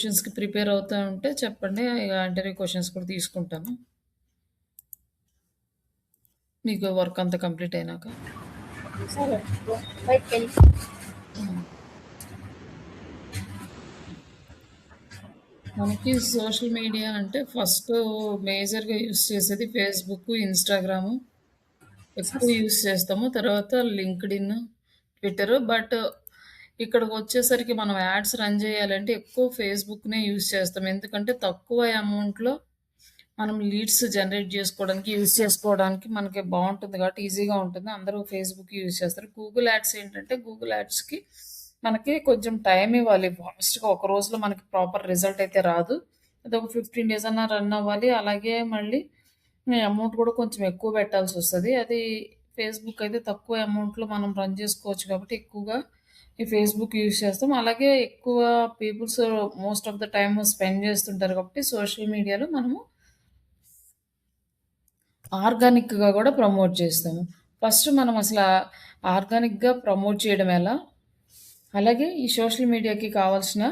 క్వెషన్స్‌కి prepare అవుతా ఉంటే చెప్పండి. ఇగ ఇంటర్వ్యూ క్వెషన్స్ కూడా తీసుకుంటాను. మీకు వర్క్ అంతా కంప్లీట్ అయినాక. సరే బ్రో. బయటికెళ్ళి హ్మ్. మనకి సోషల్ మీడియా అంటే ఫస్ట్ మేజర్‌గా యూజ్ చేసేది ఫేస్‌బుక్, ఇన్‌స్టాగ్రాము ఎక్కువ యూజ్ చేస్తాము. తర్వాత లింక్డ్ఇన్, ట్విట్టర్. బట్ ఇక్కడికొచ్చేసరికి మనం యాడ్స్ రన్ చేయాలంటే ఎక్కువ ఫేస్‌బుక్‌నే యూజ్ చేస్తాం. ఎందుకంటే తక్కువ అమౌంట్‌లో మనం లీడ్స్ జనరేట్ చేసుకోవడానికి, యూజ్ చేసుకోవడానికి మనకి బావుంటుంది కాబట్టి ఈజీగా ఉంటుంది. అందరూ ఫేస్‌బుక్ యూజ్ చేస్తారు. గూగుల్ యాడ్స్ ఏంటంటే గూగుల్ యాడ్స్‌కి మనకి కొంచెం టైమ్ ఇవ్వాలి. ఫాస్ట్‌గా ఒక రోజులో మనకి ప్రాపర్ రిజల్ట్ అయితే రాదు. అదొక 15 డేస్ అన్నా రన్ అవ్వాలి. అలాగే మళ్ళీ అమౌంట్ కూడా కొంచెం ఎక్కువ పెట్టాల్సొస్తది. అది ఫేస్‌బుక్ అయితే తక్కువ అమౌంట్‌లో మనం రన్ చేసుకోవచ్చు కాబట్టి ఎక్కువగా ఈ ఫేస్‌బుక్ యూజ్ చేస్తాం. అలాగే ఎక్కువ peoples most of the time spend చేస్తుంటారు కాబట్టి సోషల్ మీడియాలో మనము ఆర్గానిక్‌గా గూడా ప్రమోట్ చేస్తాము. ఫస్ట్ మనం ఆర్గానిక్‌గా ప్రమోట్ చేయడం ఎలా? అలాగే ఈ సోషల్ మీడియాకి కావాల్సిన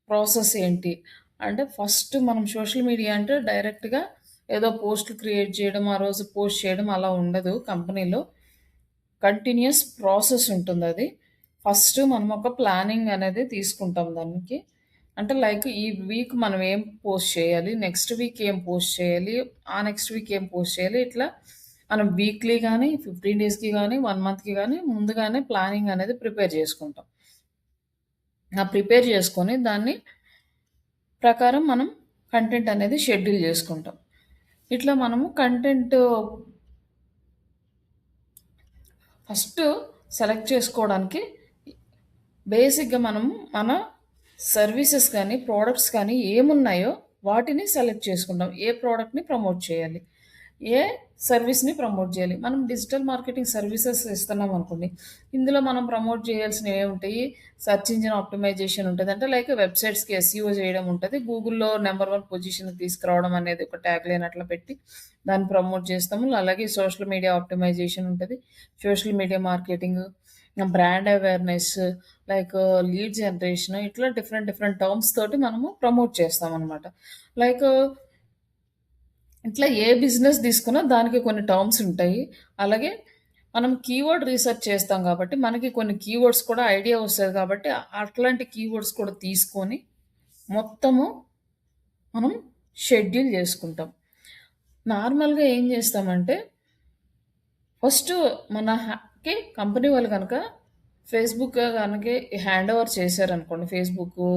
ప్రాసెస్ ఏంటి? అంటే ఫస్ట్ మనం సోషల్ మీడియా అంటే డైరెక్ట్‌గా ఏదో పోస్ట్‌లు క్రియేట్ చేయడం, ఆ రోజు పోస్ట్ చేయడం అలా ఉండదు కంపెనీలో. కంటిన్యూయస్ ప్రాసెస్ ఉంటుందది. ఫస్ట్ మనం ఒక ప్లానింగ్ అనేది తీసుకుంటాం దానికి. అంటే లైక్ ఈ వీక్ మనం ఏం పోస్ట్ చేయాలి, నెక్స్ట్ వీక్ ఏం పోస్ట్ చేయాలి, ఆ నెక్స్ట్ వీక్ ఏం పోస్ట్ చేయాలి. ఇట్లా మనం వీక్లీ గానీ, 15 డేస్‌కి గానీ, 1 మంత్‌కి గానీ ముందుగానే ప్లానింగ్ అనేది ప్రిపేర్ చేసుకుంటాం. ఆ ప్రిపేర్ చేసుకొని దాన్ని ప్రకారం మనం కంటెంట్ అనేది షెడ్యూల్ చేసుకుంటాం. ఇట్లా మనము కంటెంట్ ఫస్ట్ సెలెక్ట్ చేసుకోవడానికి బేసిక్‌గా మనం మన సర్వీసెస్ కానీ, ప్రొడక్ట్స్ కానీ ఏమున్నాయో వాటిని సెలెక్ట్ చేసుకుంటాం. ఏ ప్రొడక్ట్‌ని ప్రమోట్ చేయాలి? ఏ సర్వీస్‌ని ప్రమోట్ చేయాలి? మనం డిజిటల్ మార్కెటింగ్ సర్వీసెస్ ఇస్తున్నామనుకోండి. ఇందులో మనం ప్రమోట్ చేయాల్సినవి ఏముంటాయి? సెర్చ్ ఇంజిన్ ఆప్టిమైజేషన్ ఉంటది. అంటే లైక్ వెబ్‌సైట్స్‌కి ఎస్ఈఓ చేయడం ఉంటది. గూగుల్‌లో నంబర్ 1 పొజిషన్‌కి తీసుకురావడం అనేది ఒక ట్యాగ్‌లైన్ అట్లా పెట్టి దాన్ని ప్రమోట్ చేస్తాము. అలాగే సోషల్ మీడియా ఆప్టిమైజేషన్ ఉంటది. Social media marketing, brand awareness, like lead generation ఇట్లా డిఫరెంట్ డిఫరెంట్ టర్మ్స్ తోటి మనము ప్రమోట్ చేస్తామనమాట. లైక్ ఇట్లా ఏ బిజినెస్ తీసుకున్నా దానికి కొన్ని టర్మ్స్ ఉంటాయి. అలాగే మనం కీవర్డ్ రీసెర్చ్ చేస్తాం కాబట్టి మనకి కొన్ని కీవర్డ్స్ కూడా ఐడియా వస్తది కాబట్టి అట్లాంటి కీవర్డ్స్ కూడా తీసుకొని మొత్తము మనం షెడ్యూల్ చేసుకుంటాం. నార్మల్‌గా ఏం చేస్తామంటే ఫస్ట్ కి కంపెనీ వాళ్ళు గనక ఫేస్‌బుక్ గనక హ్యాండ్ ఓవర్ చేశారనుకోండి. ఫేస్‌బుక్కు,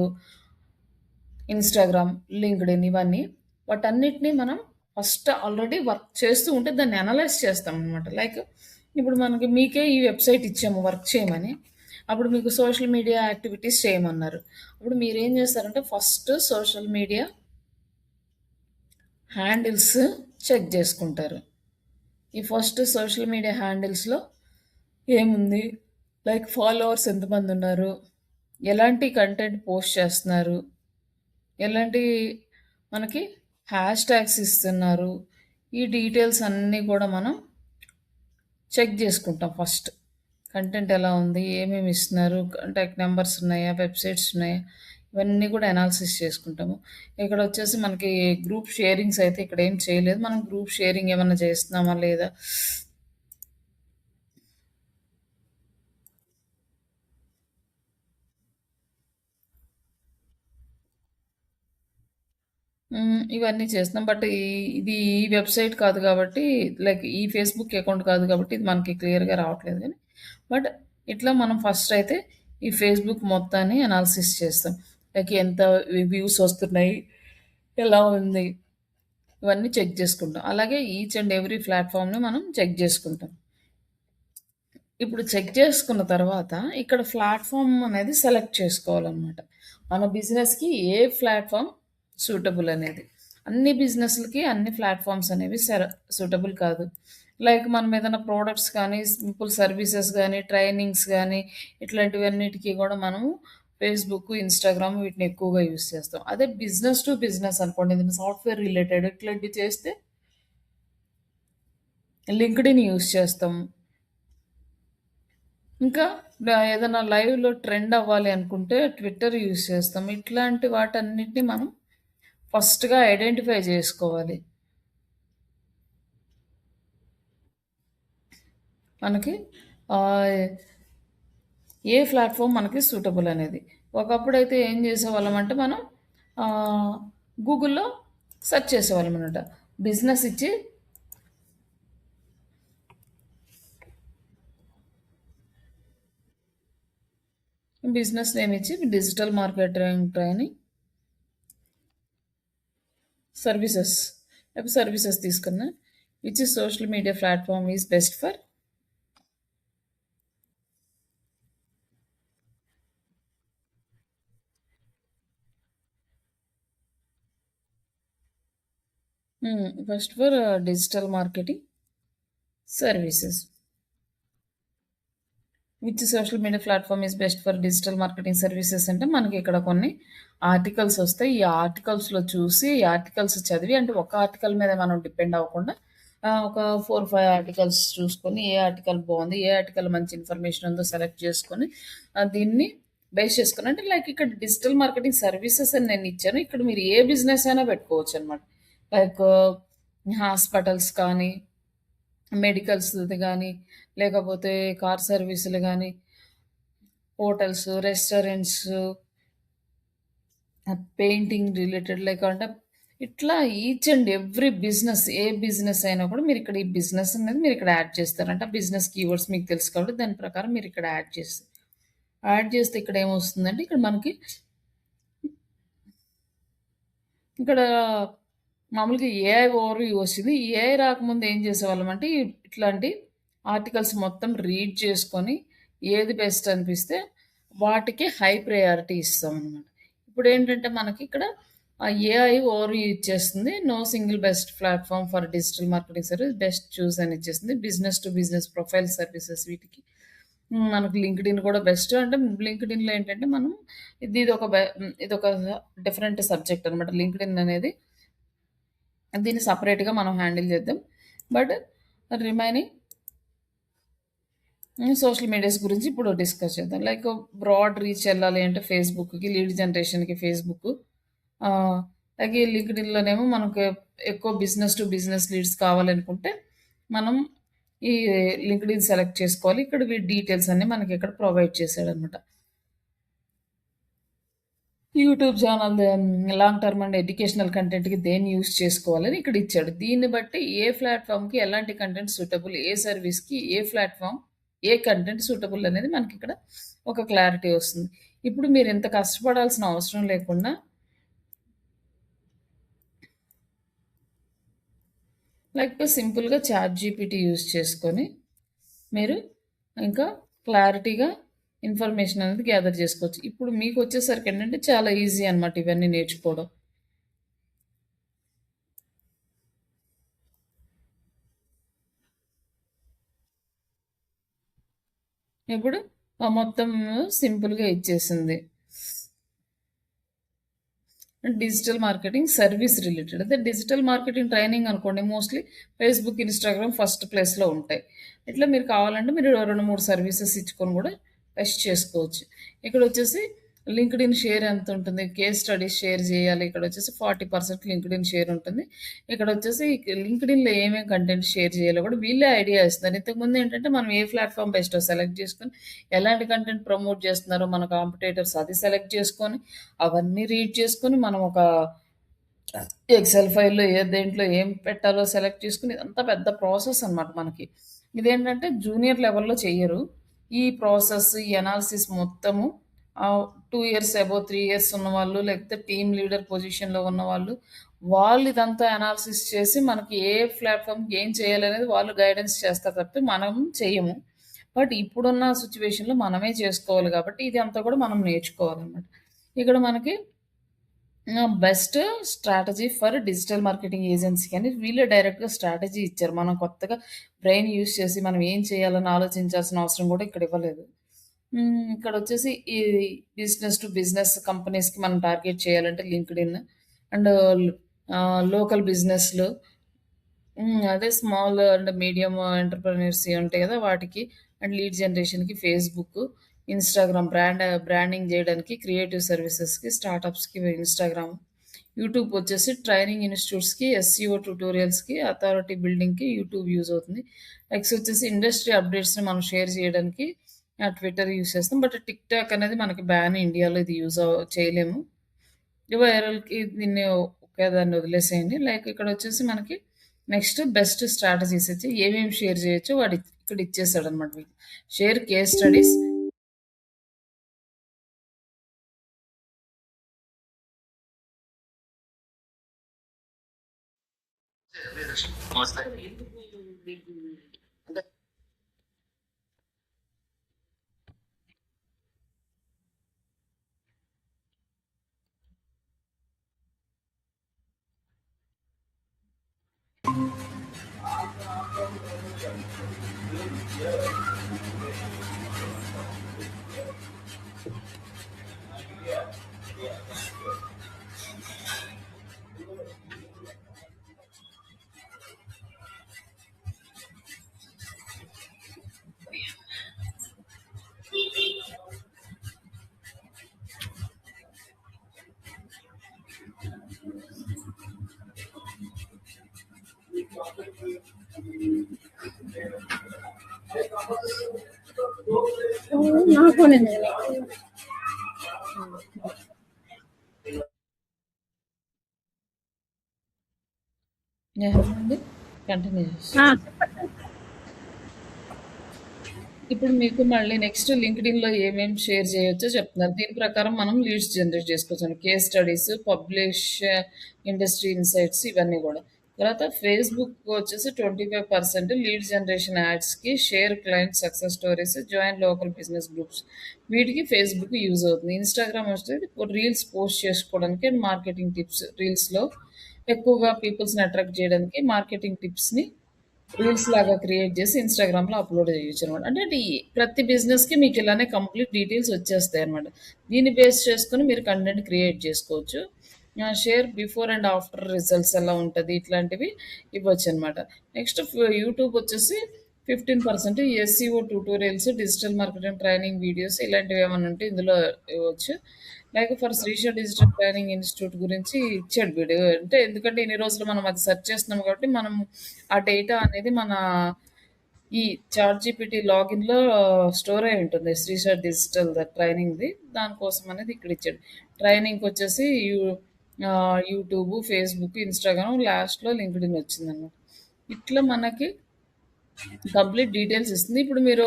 ఇన్‌స్టాగ్రామ్, లింక్డ్ఇన్ ఇవన్నీ. వాటన్నిటిని మనం ఫస్ట్ ఆల్రెడీ వర్క్ చేస్తూ ఉంటే దాన్ని అనలైజ్ చేస్తామనమాట. లైక్ ఇప్పుడు మీకే ఈ వెబ్‌సైట్ ఇచ్చాము వర్క్ చేయమని. అప్పుడు మీకు సోషల్ మీడియా యాక్టివిటీస్ చేయమన్నారు. అప్పుడు మీరేం చేస్తారంటే first social media handles check చేసుకుంటారు. ఈ ఫస్ట్ సోషల్ మీడియా హ్యాండిల్స్‌లో ఏముంది? లైక్ ఫాలోవర్స్ ఎంతమందున్నారు? ఎలాంటి కంటెంట్ పోస్ట్ చేస్తున్నారు? ఎలాంటి మనకి హ్యాష్ ట్యాగ్స్ ఇస్తున్నారు? ఈ డీటెయిల్స్ అన్నీ కూడా మనం చెక్ జేసుకుంటాం ఫస్ట్. కంటెంట్ ఎలా ఉంది? ఏమేమి ఇస్తున్నారు? కాంటాక్ట్ నంబర్స్ ఉన్నాయా? వెబ్‌సైట్స్ ఉన్నాయా? ఇవన్నీ కూడా అనాలిసిస్ చేసుకుంటాము. ఇక్కడొచ్చేసి మనకి గ్రూప్ షేరింగ్స్ అయితే ఇక్కడేం చేయలేదు. మనం గ్రూప్ షేరింగ్ ఏమన్నా చేస్తున్నామా లేదా? ఇవన్నీ చేస్తున్నాం. బట్ ఇది ఈ వెబ్‌సైట్ కాదు గాబట్టి, లైక్ ఈ ఫేస్‌బుక్ అకౌంట్ కాదు గాబట్టి, ఇది మనకి క్లియర్‌గా రావట్లేదు గానీ, బట్ ఇట్లా మనం ఫస్ట్ అయితే ఈ ఫేస్‌బుక్ మొత్తాన్ని అనాలిసిస్ చేస్తాం. లైక్ ఎంత వ్యూస్ వస్తున్నాయి? ఎలా ఉంది? ఇవన్నీ చెక్ జేసుకుంటాం. అలాగే ఈచ్ అండ్ ఎవ్రీ ప్లాట్‌ఫార్మ్‌ని మనం చెక్ జేసుకుంటాం. ఇప్పుడు చెక్ చేసుకున్న తర్వాత ఇక్కడ ప్లాట్‌ఫార్మ్ అనేది సెలెక్ట్ చేసుకోవాలనమాట. మన బిజినెస్‌కి ఏ ప్లాట్‌ఫార్మ్ సూటబుల్ అనేది. అన్ని బిజినెస్‌లకి అన్ని ప్లాట్‌ఫార్మ్స్ అనేవి సూటబుల్ కాదు. లైక్ మనం ఏదైనా ప్రొడక్ట్స్ కానీ, సింపుల్ సర్వీసెస్ గానీ, ట్రైనింగ్స్ గానీ, ఇట్లాంటివన్నిటికి గూడా మనము ఫేస్‌బుక్, ఇన్‌స్టాగ్రామ్ వీటిని ఎక్కువగా యూజ్ చేస్తాం. అదే బిజినెస్ టు బిజినెస్ అనుకోండి. ఏదైనా సాఫ్ట్‌వేర్ రిలేటెడ్ ఇట్లాంటివి చేస్తే లింక్డ్ఇన్ యూజ్ చేస్తాం. ఇంకా ఏదైనా లైవ్‌లో ట్రెండ్ అవ్వాలి అనుకుంటే ట్విట్టర్ యూజ్ చేస్తాం. ఇట్లాంటి వాటన్నిటిని మనం ఫస్ట్‌గా ఐడెంటిఫై జేసుకోవాలి. మనకి ఆహ్, ఏ ప్లాట్‌ఫార్మ్ మనకి సూటబుల్ అనేది. ఒకప్పుడైతే ఏం చేసేవాళ్ళమంటే మనం ఆహ్, గూగుల్‌లో సెర్చ్ చేసేవాళ్ళమనమాట. బిజినెస్ ఇచ్చి బిజినెస్ నేమ్ ఇచ్చి digital marketing training services services తీసుకున్నా. Which social media platform is best for first for digital marketing services. Which social media platform is best for digital marketing services అంటే మనకి ఇక్కడ కొన్ని articles వస్తాయి. ఈ ఆర్టికల్స్‌లో చూసి, ఈ ఆర్టికల్స్ చదివి అంటే ఒక ఆర్టికల్ మీద మనం డిపెండ్ అవ్వకుండా ఒక 4, 5 ఆర్టికల్స్ చూసుకొని ఏ ఆర్టికల్ బావుంది, ఏ ఆర్టికల్ మంచి ఇన్ఫర్మేషన్ ఉందో సెలెక్ట్ చేసుకొని దీన్ని బేస్ చేసుకొని అంటే లైక్ ఇక్కడ డిజిటల్ మార్కెటింగ్ సర్వీసెస్ అని నేను ఇచ్చాను. ఇక్కడ మీరు ఏ బిజినెస్ అయినా పెట్టుకోవచ్చనమాట. లైక్ హాస్పిటల్స్ కానీ మెడికల్స్‌ది గానీ, లేకపోతే కార్ సర్వీసులు గానీ, hotels, restaurants, painting related like అంటే ఇట్లా each and every business A business అయినా కూడా మీరిక్కడ ఈ బిజినెస్ అనేది మీరిక్కడ యాడ్ చేస్తారు. అంటే ఆ బిజినెస్ కీవర్డ్స్ మీకు తెలుసు కాబట్టి దాని ప్రకారం మీరిక్కడ యాడ్ చేస్తారు. యాడ్ చేస్తే ఇక్కడ ఏమొస్తుందంటే ఇక్కడ మనకి ఇక్కడ మామూలుగా ఏఐ ఓవర్ వ్యూ వచ్చింది. ఈ ఏఐ రాకముందు ఏం చేసేవాళ్ళమంటే ఇట్లాంటి ఆర్టికల్స్ మొత్తం రీడ్ చేసుకొని ఏది బెస్ట్ అనిపిస్తే వాటికి హై ప్రయారిటీ ఇస్తామనమాట. ఇప్పుడేంటంటే మనకి ఇక్కడ ఏఐ ఓవర్ వ్యూ ఇచ్చేస్తుంది. No single best platform for digital marketing service best choose అని ఇచ్చేస్తుంది. Business to business profile services వీటికి మనకు లింక్డ్ఇన్ కూడా బెస్ట్. అంటే లింక్డ్ఇన్‌లో ఏంటంటే మనం ఇదొక డిఫరెంట్ సబ్జెక్ట్ అనమాట. లింక్డ్ఇన్ అనేది దీన్ని సెపరేట్‌గా మనం హ్యాండిల్ చేద్దాం. బట్ రిమైనింగ్ సోషల్ మీడియాస్ గురించి ఇప్పుడు డిస్కస్ చేద్దాం. లైక్ బ్రాడ్ రీచ్ ఎళ్ళాలి అంటే ఫేస్‌బుక్‌కి, లీడ్ జనరేషన్‌కి ఫేస్‌బుక్. లైక్ ఈ లింక్డ్ఇన్‌లోనేమో మనకు ఎక్కువ బిజినెస్ టు బిజినెస్ లీడ్స్ కావాలనుకుంటే మనం ఈ లింక్డ్ఇన్ సెలెక్ట్ చేసుకోవాలి. ఇక్కడ వీటి డీటెయిల్స్ అన్నీ మనకి ఇక్కడ ప్రొవైడ్ చేశాడనమాట. YouTube channel long term and educational కంటెంట్‌కి దేన్ని యూజ్ చేసుకోవాలని ఇక్కడ ఇచ్చాడు. దీన్ని బట్టి ఏ ప్లాట్‌ఫార్మ్‌కి ఎలాంటి కంటెంట్ సూటబుల్, ఏ సర్వీస్‌కి ఏ ప్లాట్‌ఫార్మ్, ఏ కంటెంట్ సూటబుల్ అనేది మనకిక్కడ ఒక క్లారిటీ వస్తుంది. ఇప్పుడు మీరు ఇంత కష్టపడాల్సిన అవసరం లేకుండా లైక్ సింపుల్‌గా చాట్‌జీపీటీ యూజ్ చేసుకొని మీరు ఇంకా క్లారిటీగా ఇన్ఫర్మేషన్ అనేది గ్యాదర్ చేసుకోవచ్చు. ఇప్పుడు మీకొచ్చేసరికి ఏంటంటే చాలా ఈజీ అనమాట ఇవన్నీ నేర్చుకోవడం. ఇప్పుడు మొత్తం సింపుల్‌గా ఇచ్చేసింది. Digital marketing service related. అదే డిజిటల్ మార్కెటింగ్ ట్రైనింగ్ అనుకోండి మోస్ట్‌లీ ఫేస్‌బుక్, ఇన్‌స్టాగ్రామ్ ఫస్ట్ ప్లేస్‌లో ఉంటాయి. ఇట్లా మీరు కావాలంటే మీరు 2, 3 సర్వీసెస్ ఇచ్చుకొని కూడా టెస్ట్ చేసుకోవచ్చు. ఇక్కడొచ్చేసి లింక్డ్ఇన్ షేర్ ఎంతుంటుంది, కేస్ స్టడీస్ షేర్ చేయాలి. ఇక్కడొచ్చేసి 40% లింక్డ్ఇన్ షేర్ ఉంటుంది. ఇక్కడొచ్చేసి లింక్డ్ఇన్‌లో ఏమేం కంటెంట్ షేర్ చేయాలో కూడా వీళ్ళే ఐడియా ఇస్తున్నారు. ఇంతకుముందు ఏంటంటే మనం ఏ ప్లాట్‌ఫార్మ్ బెస్టో సెలెక్ట్ చేసుకొని, ఎలాంటి కంటెంట్ ప్రమోట్ చేస్తున్నారో మన కాంపిటీటర్స్ అది సెలెక్ట్ చేసుకొని, అవన్నీ రీడ్ చేసుకొని మనం ఒక ఎక్సెల్ ఫైల్‌లో దేంట్లో ఏం పెట్టాలో సెలెక్ట్ చేసుకొని ఇదంతా పెద్ద ప్రాసెస్ అనమాట మనకి. ఇదేంటంటే జూనియర్ లెవెల్‌లో చెయ్యరు. ఈ ప్రాసెస్, ఈ అనాలిసిస్ మొత్తము 2 ఇయర్స్ అబోవ్ 3 ఇయర్స్ ఉన్నవాళ్ళు, లేకపోతే టీమ్ లీడర్ పొజిషన్‌లో ఉన్నవాళ్ళు, వాళ్ళు ఇదంతా అనాలిసిస్ చేసి మనకి ఏ ప్లాట్‌ఫార్మ్‌కి ఏం చేయాలనేది వాళ్ళు గైడెన్స్ చేస్తారు తప్పితే మనం చెయ్యము. బట్ ఇప్పుడున్న సిట్యుయేషన్‌లో మనమే చేసుకోవాలి కాబట్టి ఇది అంతా కూడా మనం నేర్చుకోవాలనమాట. ఇక్కడ మనకి best strategy for digital marketing agency అని వీళ్ళే డైరెక్ట్‌గా స్ట్రాటజీ ఇచ్చారు. మనం కొత్తగా బ్రెయిన్ యూజ్ చేసి మనం ఏం చేయాలని ఆలోచించాల్సిన అవసరం కూడా ఇక్కడ ఇవ్వలేదు. ఇక్కడొచ్చేసి ఈ బిజినెస్ టు బిజినెస్ కంపెనీస్‌కి మనం టార్గెట్ చేయాలంటే లింక్డ్ఇన్ అండ్ లోకల్ బిజినెస్‌లు అదే స్మాల్ అండ్ మీడియం ఎంటర్‌ప్రెన్యూర్స్ ఉంటాయి కదా! వాటికి అండ్ లీడ్ జనరేషన్‌కి ఫేస్‌బుక్, ఇన్‌స్టాగ్రామ్ బ్రాండింగ్ జేయడానికి క్రియేటివ్ సర్వీసెస్‌కి, స్టార్టప్స్‌కి ఇన్‌స్టాగ్రామ్, యూట్యూబ్ వచ్చేసి ట్రైనింగ్ ఇన్‌స్టిట్యూట్స్‌కి, ఎస్‌సీఓ ట్యుటోరియల్స్‌కి, అథారిటీ బిల్డింగ్‌కి యూట్యూబ్ యూజ్ అవుతుంది. నెక్స్ట్ వచ్చేసి ఇండస్ట్రీ అప్డేట్స్‌ని మనం షేర్ చేయడానికి ట్విట్టర్ యూజ్ చేస్తాం. బట్ టిక్‌టాక్ అనేది మనకి బ్యాన్ ఇండియాలో ఇది చేయలేము. వైరల్‌కి దీన్ని ఓకే. దాన్ని వదిలేసేయండి. లైక్ ఇక్కడొచ్చేసి మనకి నెక్స్ట్ బెస్ట్ స్ట్రాటజీస్ ఇచ్చి ఏమేమి షేర్ చేయొచ్చో వాడు ఇక్కడ ఇచ్చేసాడనమాట మీకు. Share case studies. నాకు ఉంది. ఏమండి? కంటిన్యూ చేస్తా. చెప్పండి. ఇప్పుడు మీకు మళ్ళీ నెక్స్ట్ లింక్డ్ఇన్‌లో ఏమేమి షేర్ చేయొచ్చో చెప్తున్నారు. దీని ప్రకారం మనం లీడ్స్ జనరేట్ చేసుకోవచ్చు. Case studies, publish industry insights ఇవన్నీ గూడా. తర్వాత ఫేస్‌బుక్ వచ్చేసి 25% లీడ్ జనరేషన్ యాడ్స్‌కి, share client success stories, join local business groups వీటికి ఫేస్‌బుక్ యూజ్ అవుతుంది. ఇన్‌స్టాగ్రామ్ వస్తే రీల్స్ పోస్ట్ చేసుకోవడానికి అండ్ మార్కెటింగ్ టిప్స్ రీల్స్‌లో ఎక్కువగా పీపుల్స్‌ని అట్రాక్ట్ చేయడానికి మార్కెటింగ్ టిప్స్‌ని రీల్స్ లాగా క్రియేట్ చేసి ఇన్‌స్టాగ్రామ్‌లో అప్‌లోడ్ చేయొచ్చనమాట. అంటే ప్రతి బిజినెస్‌కి మీకు ఇలానే కంప్లీట్ డీటెయిల్స్ వచ్చేస్తాయన్నమాట. దీన్ని బేస్ చేసుకొని మీరు కంటెంట్ క్రియేట్ చేసుకోవచ్చు. Share before and after results ఎలా ఉంటది ఇట్లాంటివి ఇవ్వొచ్చనమాట. నెక్స్ట్ యూట్యూబ్ వచ్చేసి 15% SCO tutorials, digital marketing training videos ఇలాంటివి ఏమన్నా ఉంటే ఇందులో ఇవ్వచ్చు. Like for Srisha digital training institute గురించి ఇచ్చాడు వీడు. అంటే ఎందుకంటే ఇన్ని రోజులు మనం అది సెర్చ్ చేస్తున్నాం కాబట్టి మనం ఆ డేటా అనేది మన ఈ చాట్‌జీపీటీ లాగిన్‌లో స్టోర్ అయి ఉంటుంది. శ్రీష డిజిటల్ ట్రైనింగ్‌ది. దానికోసం అనేది ఇక్కడ ఇచ్చాడు. ట్రైనింగ్‌కొచ్చేసి యూట్యూబ్, ఫేస్‌బుక్, ఇన్‌స్టాగ్రామ్ లాస్ట్‌లో లింక్డ్ఇన్ వచ్చిందనమాట. ఇట్లా మనకి కంప్లీట్ డీటెయిల్స్ ఇస్తుంది. ఇప్పుడు మీరు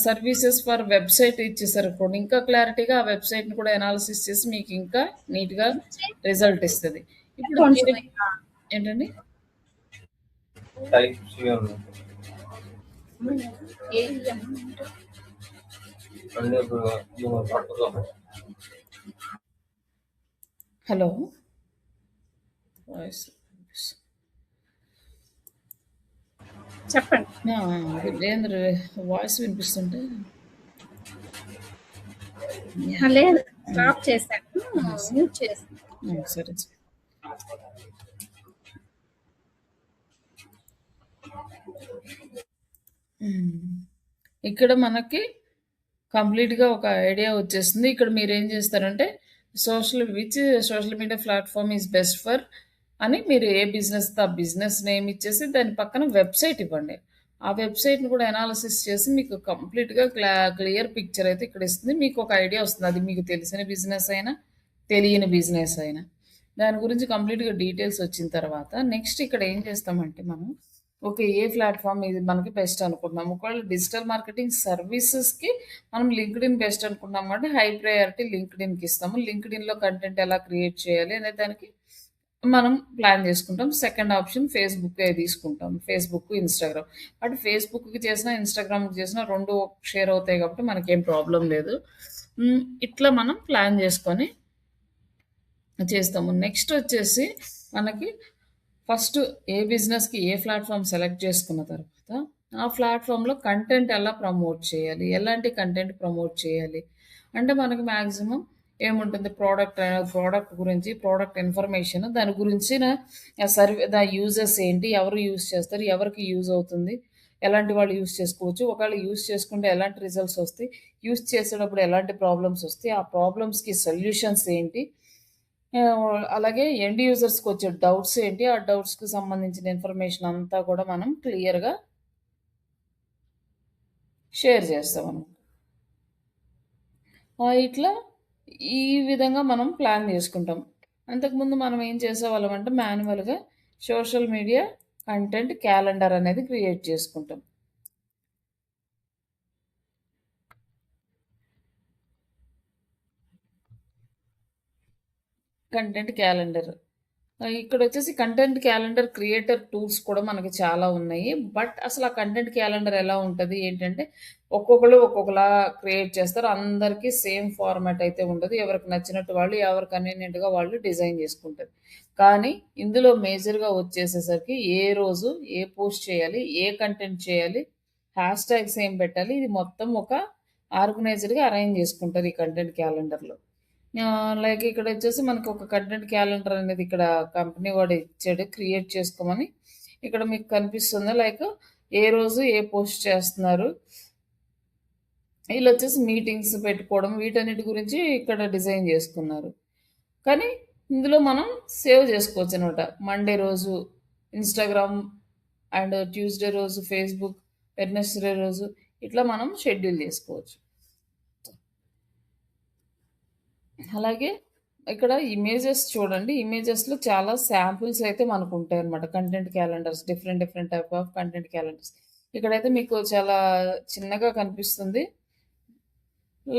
సర్వీసెస్ ఫర్ వెబ్‌సైట్ ఇచ్చేసారనుకోండి, ఇంకా క్లారిటీగా ఆ వెబ్‌సైట్‌ని కూడా అనాలిసిస్ చేసి మీకు ఇంకా నీట్‌గా రిజల్ట్ ఇస్తది. ఇప్పుడు కొంచెం మీరు ఏంటండి? టైప్ చేయాలి ఏది అంటే ఇప్పుడు నువ్వు పట్టుకో హలో. వాయిస్ చెప్పండి. వీరేంద్ర వాయిస్ వినిపిస్తుంటే లేదు, స్టాప్ చేశాను, మ్యూట్ చేశాను. సరే. ఇక్కడ మనకి కంప్లీట్‌గా ఒక ఐడియా వచ్చేస్తుంది. ఇక్కడ మీరేం చేస్తారంటే social media platform is best for అని మీరు ఏ బిజినెస్‌తో ఆ బిజినెస్ నేమ్ ఇచ్చేసి దాని పక్కన వెబ్‌సైట్ ఇవ్వండి. ఆ వెబ్‌సైట్‌ని కూడా అనాలిసిస్ చేసి మీకు కంప్లీట్‌గా క్లియర్ పిక్చర్ అయితే ఇక్కడ ఇస్తుంది. మీకు ఒక ఐడియా వస్తుంది. అది మీకు తెలిసిన బిజినెస్ అయినా, తెలియని బిజినెస్ అయినా. దాని గురించి కంప్లీట్‌గా డీటెయిల్స్ వచ్చిన తర్వాత నెక్స్ట్ ఇక్కడ ఏం చేస్తామంటే మనం ఓకే. ఏ ప్లాట్‌ఫార్మ్ ఇది మనకి బెస్ట్ అనుకుంటున్నాం. ఒకవేళ డిజిటల్ మార్కెటింగ్ సర్వీసెస్‌కి మనం లింక్డ్ఇన్ బెస్ట్ అనుకున్నాం అంటే హై ప్రయారిటీ లింక్డ్ఇన్‌కి ఇస్తాము. లింక్డ్ఇన్‌లో కంటెంట్ ఎలా క్రియేట్ చేయాలి అనే దానికి మనం ప్లాన్ చేసుకుంటాం. సెకండ్ ఆప్షన్ ఫేస్‌బుక్కే తీసుకుంటాం. Facebook, Instagram. అటు ఫేస్‌బుక్‌కి చేసినా, ఇన్‌స్టాగ్రామ్‌కి చేసినా 2 షేర్ అవుతాయి కాబట్టి మనకేం ప్రాబ్లమ్ లేదు. ఇట్లా మనం ప్లాన్ చేసుకొని చేస్తాము. నెక్స్ట్ వచ్చేసి మనకి ఫస్ట్ ఏ బిజినెస్‌కి ఏ ప్లాట్‌ఫార్మ్ సెలెక్ట్ చేసుకున్న తర్వాత, ఆ ప్లాట్‌ఫార్మ్‌లో కంటెంట్ ఎలా ప్రమోట్ చేయాలి? ఎలాంటి కంటెంట్ ప్రమోట్ చేయాలి? అంటే మనకి మాక్సిమం ఏముంటుంది ప్రోడక్ట్ గురించి, ప్రోడక్ట్ ఇన్ఫర్మేషన్ దాని గురించిన యూజెస్ ఏంటి? ఎవరు యూజ్ చేస్తారు? ఎవరికి యూజ్ అవుతుంది? ఎలాంటి వాళ్ళు యూజ్ చేసుకోవచ్చు, ఒకవేళ యూజ్ చేసుకుంటే ఎలాంటి రిజల్ట్స్ వస్తాయి, యూజ్ చేసేటప్పుడు ఎలాంటి ప్రాబ్లమ్స్ వస్తాయి, ఆ ప్రాబ్లమ్స్కి సొల్యూషన్స్ ఏంటి, అలాగే ఎండ్ యూజర్స్కి వచ్చే డౌట్స్ ఏంటి, ఆ డౌట్స్కి సంబంధించిన ఇన్ఫర్మేషన్ అంతా కూడా మనం క్లియర్గా షేర్ చేస్తాం అనమాట. ఇట్లా ఈ విధంగా మనం ప్లాన్ చేసుకుంటాం. అంతకుముందు మనం ఏం చేసేవాళ్ళం అంటే మాన్యువల్గా సోషల్ మీడియా కంటెంట్ క్యాలెండర్ అనేది క్రియేట్ చేసుకుంటాం. కంటెంట్ క్యాలెండర్ ఇక్కడ వచ్చేసి కంటెంట్ క్యాలెండర్ క్రియేటర్ టూల్స్ కూడా మనకి చాలా ఉన్నాయి. బట్ అసలు ఆ కంటెంట్ క్యాలెండర్ ఎలా ఉంటుంది ఏంటంటే ఒక్కొక్కరు ఒక్కొక్కలా క్రియేట్ చేస్తారు. అందరికీ సేమ్ ఫార్మాట్ అయితే ఉండదు. ఎవరికి నచ్చినట్టు వాళ్ళు ఎవరు కన్వీనియంట్గా వాళ్ళు డిజైన్ చేసుకుంటారు. కానీ ఇందులో మేజర్గా వచ్చేసేసరికి ఏ రోజు ఏ పోస్ట్ చేయాలి, ఏ కంటెంట్ చేయాలి, హ్యాష్ ట్యాగ్స్ ఏం పెట్టాలి, ఇది మొత్తం ఒక ఆర్గనైజ్డ్గా అరేంజ్ చేసుకుంటారు ఈ కంటెంట్ క్యాలెండర్లో. లైక్ ఇక్కడ వచ్చేసి మనకు ఒక కంటెంట్ క్యాలెండర్ అనేది ఇక్కడ కంపెనీ వాడు ఇచ్చాడు క్రియేట్ చేసుకోమని. ఇక్కడ మీకు కనిపిస్తుంది లైక్ ఏ రోజు ఏ పోస్ట్ చేస్తున్నారు, వీళ్ళు వచ్చేసి మీటింగ్స్ పెట్టుకోవడం, వీటన్నిటి గురించి ఇక్కడ డిజైన్ చేసుకున్నారు. కానీ ఇందులో మనం సేవ్ చేసుకోవచ్చు అనమాట. మండే రోజు ఇన్స్టాగ్రామ్ అండ్ ట్యూస్డే రోజు ఫేస్బుక్, వెడ్నెస్డే రోజు ఇట్లా మనం షెడ్యూల్ చేసుకోవచ్చు. అలాగే ఇక్కడ ఇమేజెస్ చూడండి. ఇమేజెస్లో చాలా శాంపుల్స్ అయితే మనకు ఉంటాయి అనమాట. Content calendars, different different type of content calendars. ఇక్కడైతే మీకు చాలా చిన్నగా కనిపిస్తుంది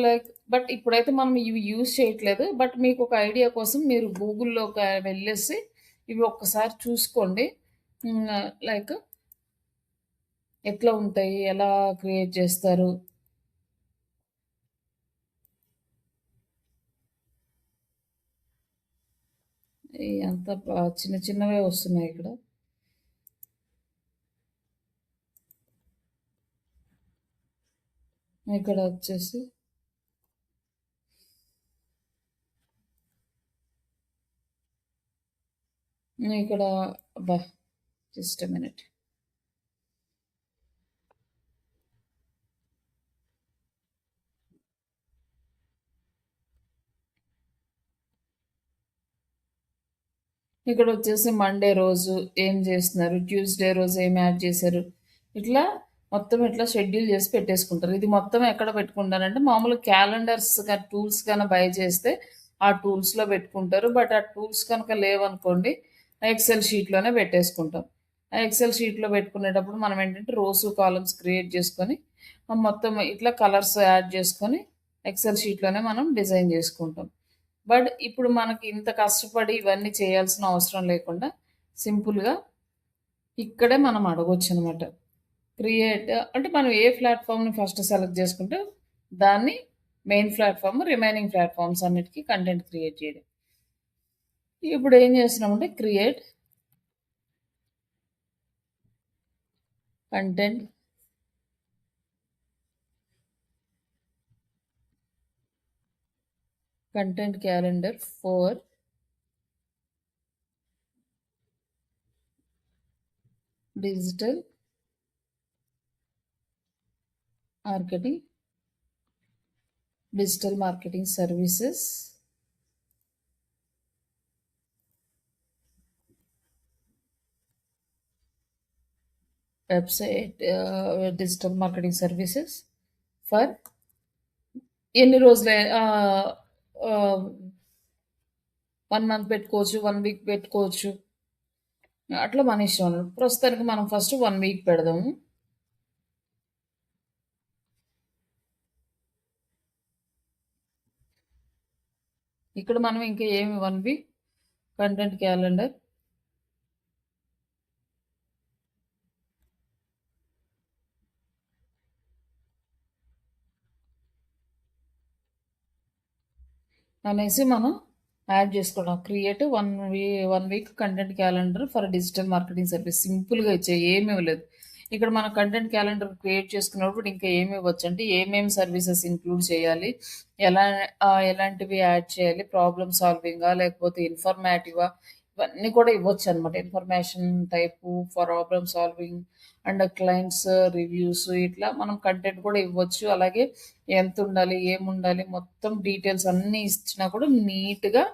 లైక్. బట్ ఇప్పుడైతే మనం ఇవి యూజ్ చేయట్లేదు. బట్ మీకు ఒక ఐడియా కోసం మీరు గూగుల్లో వెళ్ళేసి ఇవి ఒక్కసారి చూసుకోండి. లైక్ ఎట్లా ఉంటాయి, ఎలా క్రియేట్ చేస్తారు. అంత చిన్న చిన్నవే వస్తున్నాయి ఇక్కడ. ఇక్కడ వచ్చేసి ఇక్కడ జస్ట్ మినిట్. ఇక్కడ వచ్చేసి మండే రోజు ఏం చేస్తున్నారు, ట్యూస్డే రోజు ఏం యాడ్ చేశారు, ఇట్లా మొత్తం ఇట్లా షెడ్యూల్ చేసి పెట్టేసుకుంటారు. ఇది మొత్తం ఎక్కడ పెట్టుకుంటారంటే మామూలు క్యాలెండర్స్ టూల్స్ కనుక బై చేస్తే ఆ టూల్స్లో పెట్టుకుంటారు. బట్ ఆ టూల్స్ కనుక లేవనుకోండి ఎక్సెల్ షీట్లోనే పెట్టేసుకుంటాం. ఆ ఎక్సెల్ షీట్లో పెట్టుకునేటప్పుడు మనం ఏంటంటే రోస్ కాలమ్స్ క్రియేట్ చేసుకొని మొత్తం ఇట్లా కలర్స్ యాడ్ చేసుకొని ఎక్సెల్ షీట్లోనే మనం డిజైన్ చేసుకుంటాం. బట్ ఇప్పుడు మనకి ఇంత కష్టపడి ఇవన్నీ చేయాల్సిన అవసరం లేకుండా సింపుల్గా ఇక్కడే మనం అడగొచ్చు అనమాట. క్రియేట్ అంటే మనం ఏ ప్లాట్ఫామ్ని ఫస్ట్ సెలెక్ట్ చేసుకుంటే దాన్ని మెయిన్ ప్లాట్ఫామ్, రిమైనింగ్ ప్లాట్ఫామ్స్ అన్నిటికీ కంటెంట్ క్రియేట్ చేయడం. ఇప్పుడు ఏం చేస్తున్నామంటే create content calendar for digital marketing services website, digital marketing services for ఎన్ని రోజులే 1 మంత్ పెట్టుకోవచ్చు, 1 వీక్ పెట్టుకోవచ్చు, అట్లా మన ఇష్టం. ప్రస్తుతానికి మనం ఫస్ట్ 1 వీక్ పెడదాము. ఇక్కడ మనం ఇంకా ఏమి 1 వీక్ కంటెంట్ క్యాలెండర్ అనేసి మనం యాడ్ చేసుకోవడం. Create 1 week content calendar for digital marketing service. సింపుల్గా ఇచ్చాయి, ఏమీ లేదు. ఇక్కడ మన కంటెంట్ క్యాలెండర్ క్రియేట్ చేసుకున్నప్పుడు ఇంకా ఏమి ఇవ్వచ్చు అంటే ఏమేమి సర్వీసెస్ ఇంక్లూడ్ చేయాలి, ఎలాంటివి యాడ్ చేయాలి, ప్రాబ్లమ్ సాల్వింగా లేకపోతే ఇన్ఫర్మేటివా, ఇవన్నీ కూడా ఇవ్వచ్చు అనమాట. Information type, problem solving and clients reviews, ఇట్లా మనం కంటెంట్ కూడా ఇవ్వచ్చు. అలాగే ఎంత ఉండాలి, ఏముండాలి, మొత్తం డీటెయిల్స్ అన్నీ ఇచ్చినా కూడా నీట్గా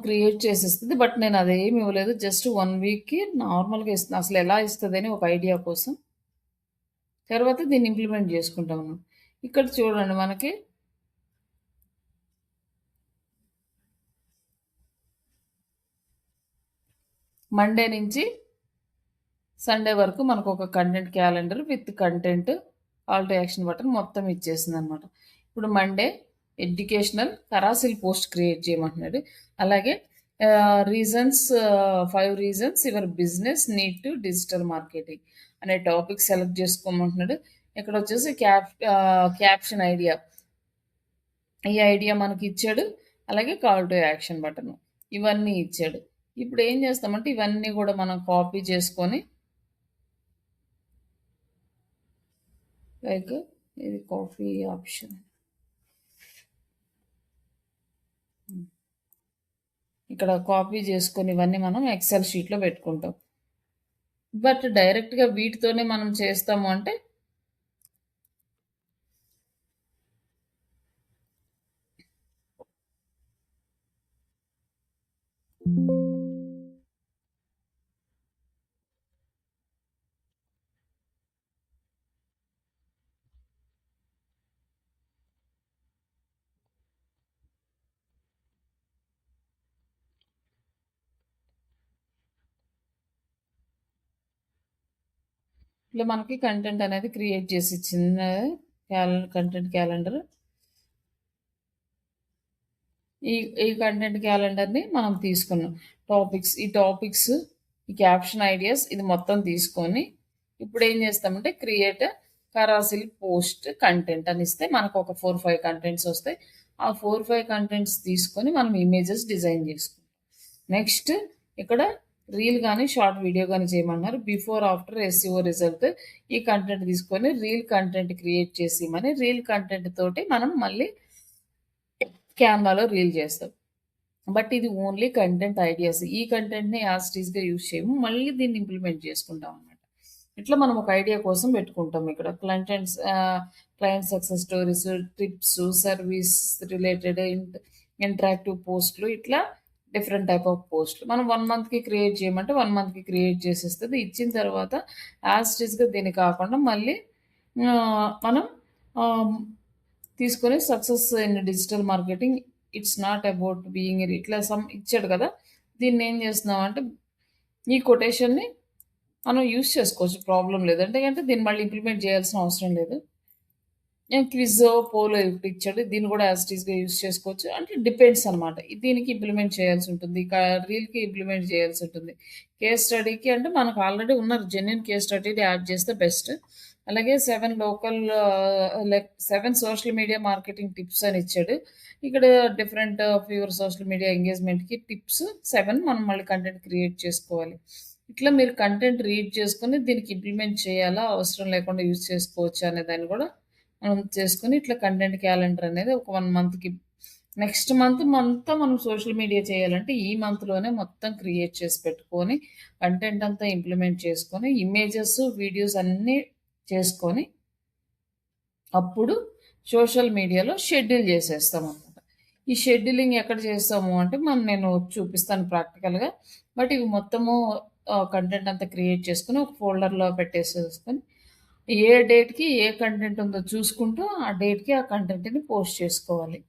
క్రియేట్ చేసేస్తుంది. బట్ నేను అదేమి ఇవ్వలేదు. జస్ట్ 1 వీక్కి నార్మల్గా ఇస్తుంది. అసలు ఎలా ఇస్తుంది అని ఒక ఐడియా కోసం. తర్వాత దీన్ని ఇంప్లిమెంట్ చేసుకుంటాము. ఇక్కడ చూడండి, మనకి మండే నుంచి సండే వరకు మనకు ఒక content calendar with content all to action button మొత్తం ఇచ్చేసింది అనమాట. ఇప్పుడు మండే ఎడ్యుకేషనల్ కరాసిల్ పోస్ట్ క్రియేట్ చేయమంటున్నాడు. అలాగే reasons 5 reasons your business need to digital marketing అనే టాపిక్ సెలెక్ట్ చేసుకోమంటున్నాడు. ఇక్కడ వచ్చేసి క్యాప్షన్ ఐడియా, ఈ ఐడియా మనకి ఇచ్చాడు. అలాగే కాల్ టు యాక్షన్ బటన్ ఇవన్నీ ఇచ్చాడు. ఇప్పుడు ఏం చేస్తామంటే ఇవన్నీ కూడా మనం కాపీ చేసుకొని, లైక్ ఇది కాపీ ఆప్షన్, ఇక్కడ కాపీ చేసుకొని ఇవన్నీ మనం ఎక్సెల్ షీట్లో పెట్టుకుంటాం. బట్ డైరెక్ట్గా వీటితోనే మనం చేస్తాము అంటే ఇట్లా మనకి కంటెంట్ అనేది క్రియేట్ చేసి ఇచ్చింది. కంటెంట్ క్యాలెండర్, ఈ కంటెంట్ క్యాలెండర్ని మనం తీసుకున్నాం. టాపిక్స్ ఈ క్యాప్షన్ ఐడియాస్ ఇది మొత్తం తీసుకొని ఇప్పుడు ఏం చేస్తామంటే క్రియేట్ కరాసిల్ పోస్ట్ కంటెంట్ అని ఇస్తే మనకు ఒక 4-5 కంటెంట్స్ వస్తాయి. ఆ 4-5 కంటెంట్స్ తీసుకొని మనం ఇమేజెస్ డిజైన్ చేసుకుంటాం. నెక్స్ట్ ఇక్కడ రీల్ కానీ షార్ట్ వీడియో కానీ చేయమన్నారు. బిఫోర్ ఆఫ్టర్ ఎస్ఈఓ రిజల్ట్ ఈ కంటెంట్ తీసుకొని రీల్ కంటెంట్ క్రియేట్ చేసి రీల్ కంటెంట్ తోటి మనం మళ్ళీ క్యాన్వాలో రీల్ చేస్తాం. బట్ ఇది ఓన్లీ కంటెంట్ ఐడియాస్. ఈ కంటెంట్ని యాజ్ టీజ్గా యూజ్ చేయము, మళ్ళీ దీన్ని ఇంప్లిమెంట్ చేసుకుంటాం అనమాట. ఇట్లా మనం ఒక ఐడియా కోసం పెట్టుకుంటాం. ఇక్కడ client success stories, tips, service related interactive పోస్టులు, ఇట్లా డిఫరెంట్ టైప్ ఆఫ్ పోస్టులు మనం 1 మంత్కి క్రియేట్ చేయమంటే 1 మంత్కి క్రియేట్ చేసేస్తుంది. ఇచ్చిన తర్వాత యాజ్ టీజ్గా దీన్ని కాకుండా మళ్ళీ మనం తీసుకొని success in digital marketing it's not about being ఇట్లా ఇచ్చాడు కదా. దీన్ని ఏం చేస్తున్నాం అంటే ఈ కొటేషన్ని మనం యూస్ చేసుకోవచ్చు, ప్రాబ్లం లేదు. అంటే దీన్ని మళ్ళీ ఇంప్లిమెంట్ చేయాల్సిన అవసరం లేదు. క్విజ్ పోలో ఇచ్చాడు, దీన్ని కూడా యాజ్ టీజ్గా యూస్ చేసుకోవచ్చు. అంటే డిపెండ్స్ అనమాట. దీనికి ఇంప్లిమెంట్ చేయాల్సి ఉంటుంది, రీల్కి ఇంప్లిమెంట్ చేయాల్సి ఉంటుంది. కేస్ స్టడీకి అంటే మనకు ఆల్రెడీ ఉన్న జెన్యున్ కేస్ స్టడీని యాడ్ చేస్తే బెస్ట్. అలాగే 7 సోషల్ మీడియా మార్కెటింగ్ టిప్స్ అని ఇచ్చాడు. ఇక్కడ డిఫరెంట్ యువర్ సోషల్ మీడియా ఎంగేజ్మెంట్కి టిప్స్ 7 మనం మళ్ళీ కంటెంట్ క్రియేట్ చేసుకోవాలి. ఇట్లా మీరు కంటెంట్ రీడ్ చేసుకొని దీనికి ఇంప్లిమెంట్ చేయాలా, అవసరం లేకుండా యూజ్ చేసుకోవచ్చు అనే దాన్ని కూడా మనం చేసుకొని ఇట్లా కంటెంట్ క్యాలెండర్ అనేది ఒక 1 మంత్కి, నెక్స్ట్ మంత్ అంతా మనం సోషల్ మీడియా చేయాలంటే ఈ మంత్లోనే మొత్తం క్రియేట్ చేసి పెట్టుకొని కంటెంట్ అంతా ఇంప్లిమెంట్ చేసుకొని ఇమేజెస్, వీడియోస్ అన్నీ చేసుకొని అప్పుడు సోషల్ మీడియాలో షెడ్యూల్ చేసేస్తాం అనమాట. ఈ షెడ్యూలింగ్ ఎక్కడ చేస్తాము అంటే నేను చూపిస్తాను ప్రాక్టికల్గా. బట్ ఇవి మొత్తము కంటెంట్ అంతా క్రియేట్ చేసుకొని ఒక ఫోల్డర్లో పెట్టేసేసుకొని ఏ డేట్కి ఏ కంటెంట్ ఉందో చూసుకుంటూ ఆ డేట్కి ఆ కంటెంట్ని పోస్ట్ చేసుకోవాలి.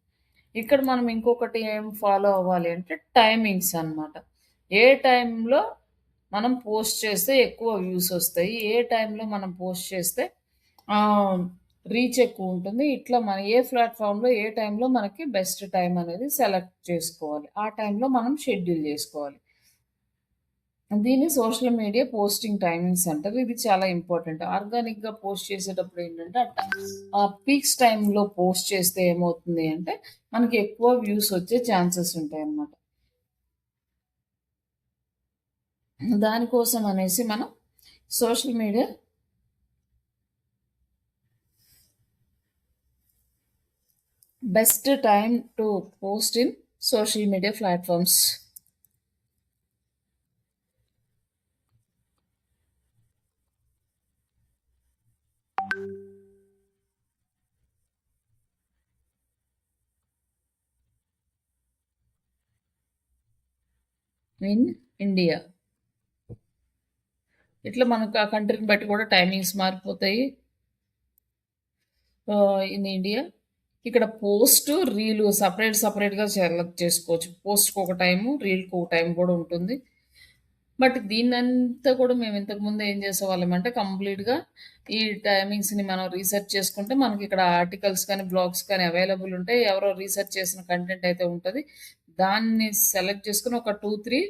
ఇక్కడ మనం ఇంకొకటి ఏం ఫాలో అవ్వాలి అంటే టైమింగ్స్ అనమాట. ఏ టైంలో మనం పోస్ట్ చేస్తే ఎక్కువ వ్యూస్ వస్తాయి, ఏ టైంలో మనం పోస్ట్ చేస్తే రీచ్ ఎక్కువ ఉంటుంది, ఇట్లా మన ఏ ప్లాట్ఫామ్లో ఏ టైంలో మనకి బెస్ట్ టైం అనేది సెలెక్ట్ చేసుకోవాలి. ఆ టైంలో మనం షెడ్యూల్ చేసుకోవాలి. దీన్ని సోషల్ మీడియా పోస్టింగ్ టైమింగ్స్ అంటారు. ఇది చాలా ఇంపార్టెంట్. ఆర్గానిక్గా పోస్ట్ చేసేటప్పుడు ఏంటంటే ఆ పీక్స్ టైంలో పోస్ట్ చేస్తే ఏమవుతుంది అంటే మనకి ఎక్కువ వ్యూస్ వచ్చే ఛాన్సెస్ ఉంటాయి అన్నమాట. దానికోసం అనేసి మనం social media best time to post in social media platforms. In India. ఇట్లా మనకు ఆ కంట్రీని బట్టి కూడా టైమింగ్స్ మారిపోతాయి. ఇన్ ఇండియా ఇక్కడ పోస్ట్ రీలు సపరేట్గా సెలెక్ట్ చేసుకోవచ్చు. పోస్ట్కి ఒక టైము, రీల్కి ఒక టైం కూడా ఉంటుంది. బట్ దీన్నంతా కూడా మేము ఇంతకుముందు ఏం చేసేవాళ్ళం అంటే కంప్లీట్గా ఈ టైమింగ్స్ని మనం రీసెర్చ్ చేసుకుంటే మనకి ఇక్కడ ఆర్టికల్స్ కానీ బ్లాగ్స్ కానీ అవైలబుల్ ఉంటాయి. ఎవరో రీసెర్చ్ చేసిన కంటెంట్ అయితే ఉంటుంది. దాన్ని సెలెక్ట్ చేసుకుని ఒక 2-3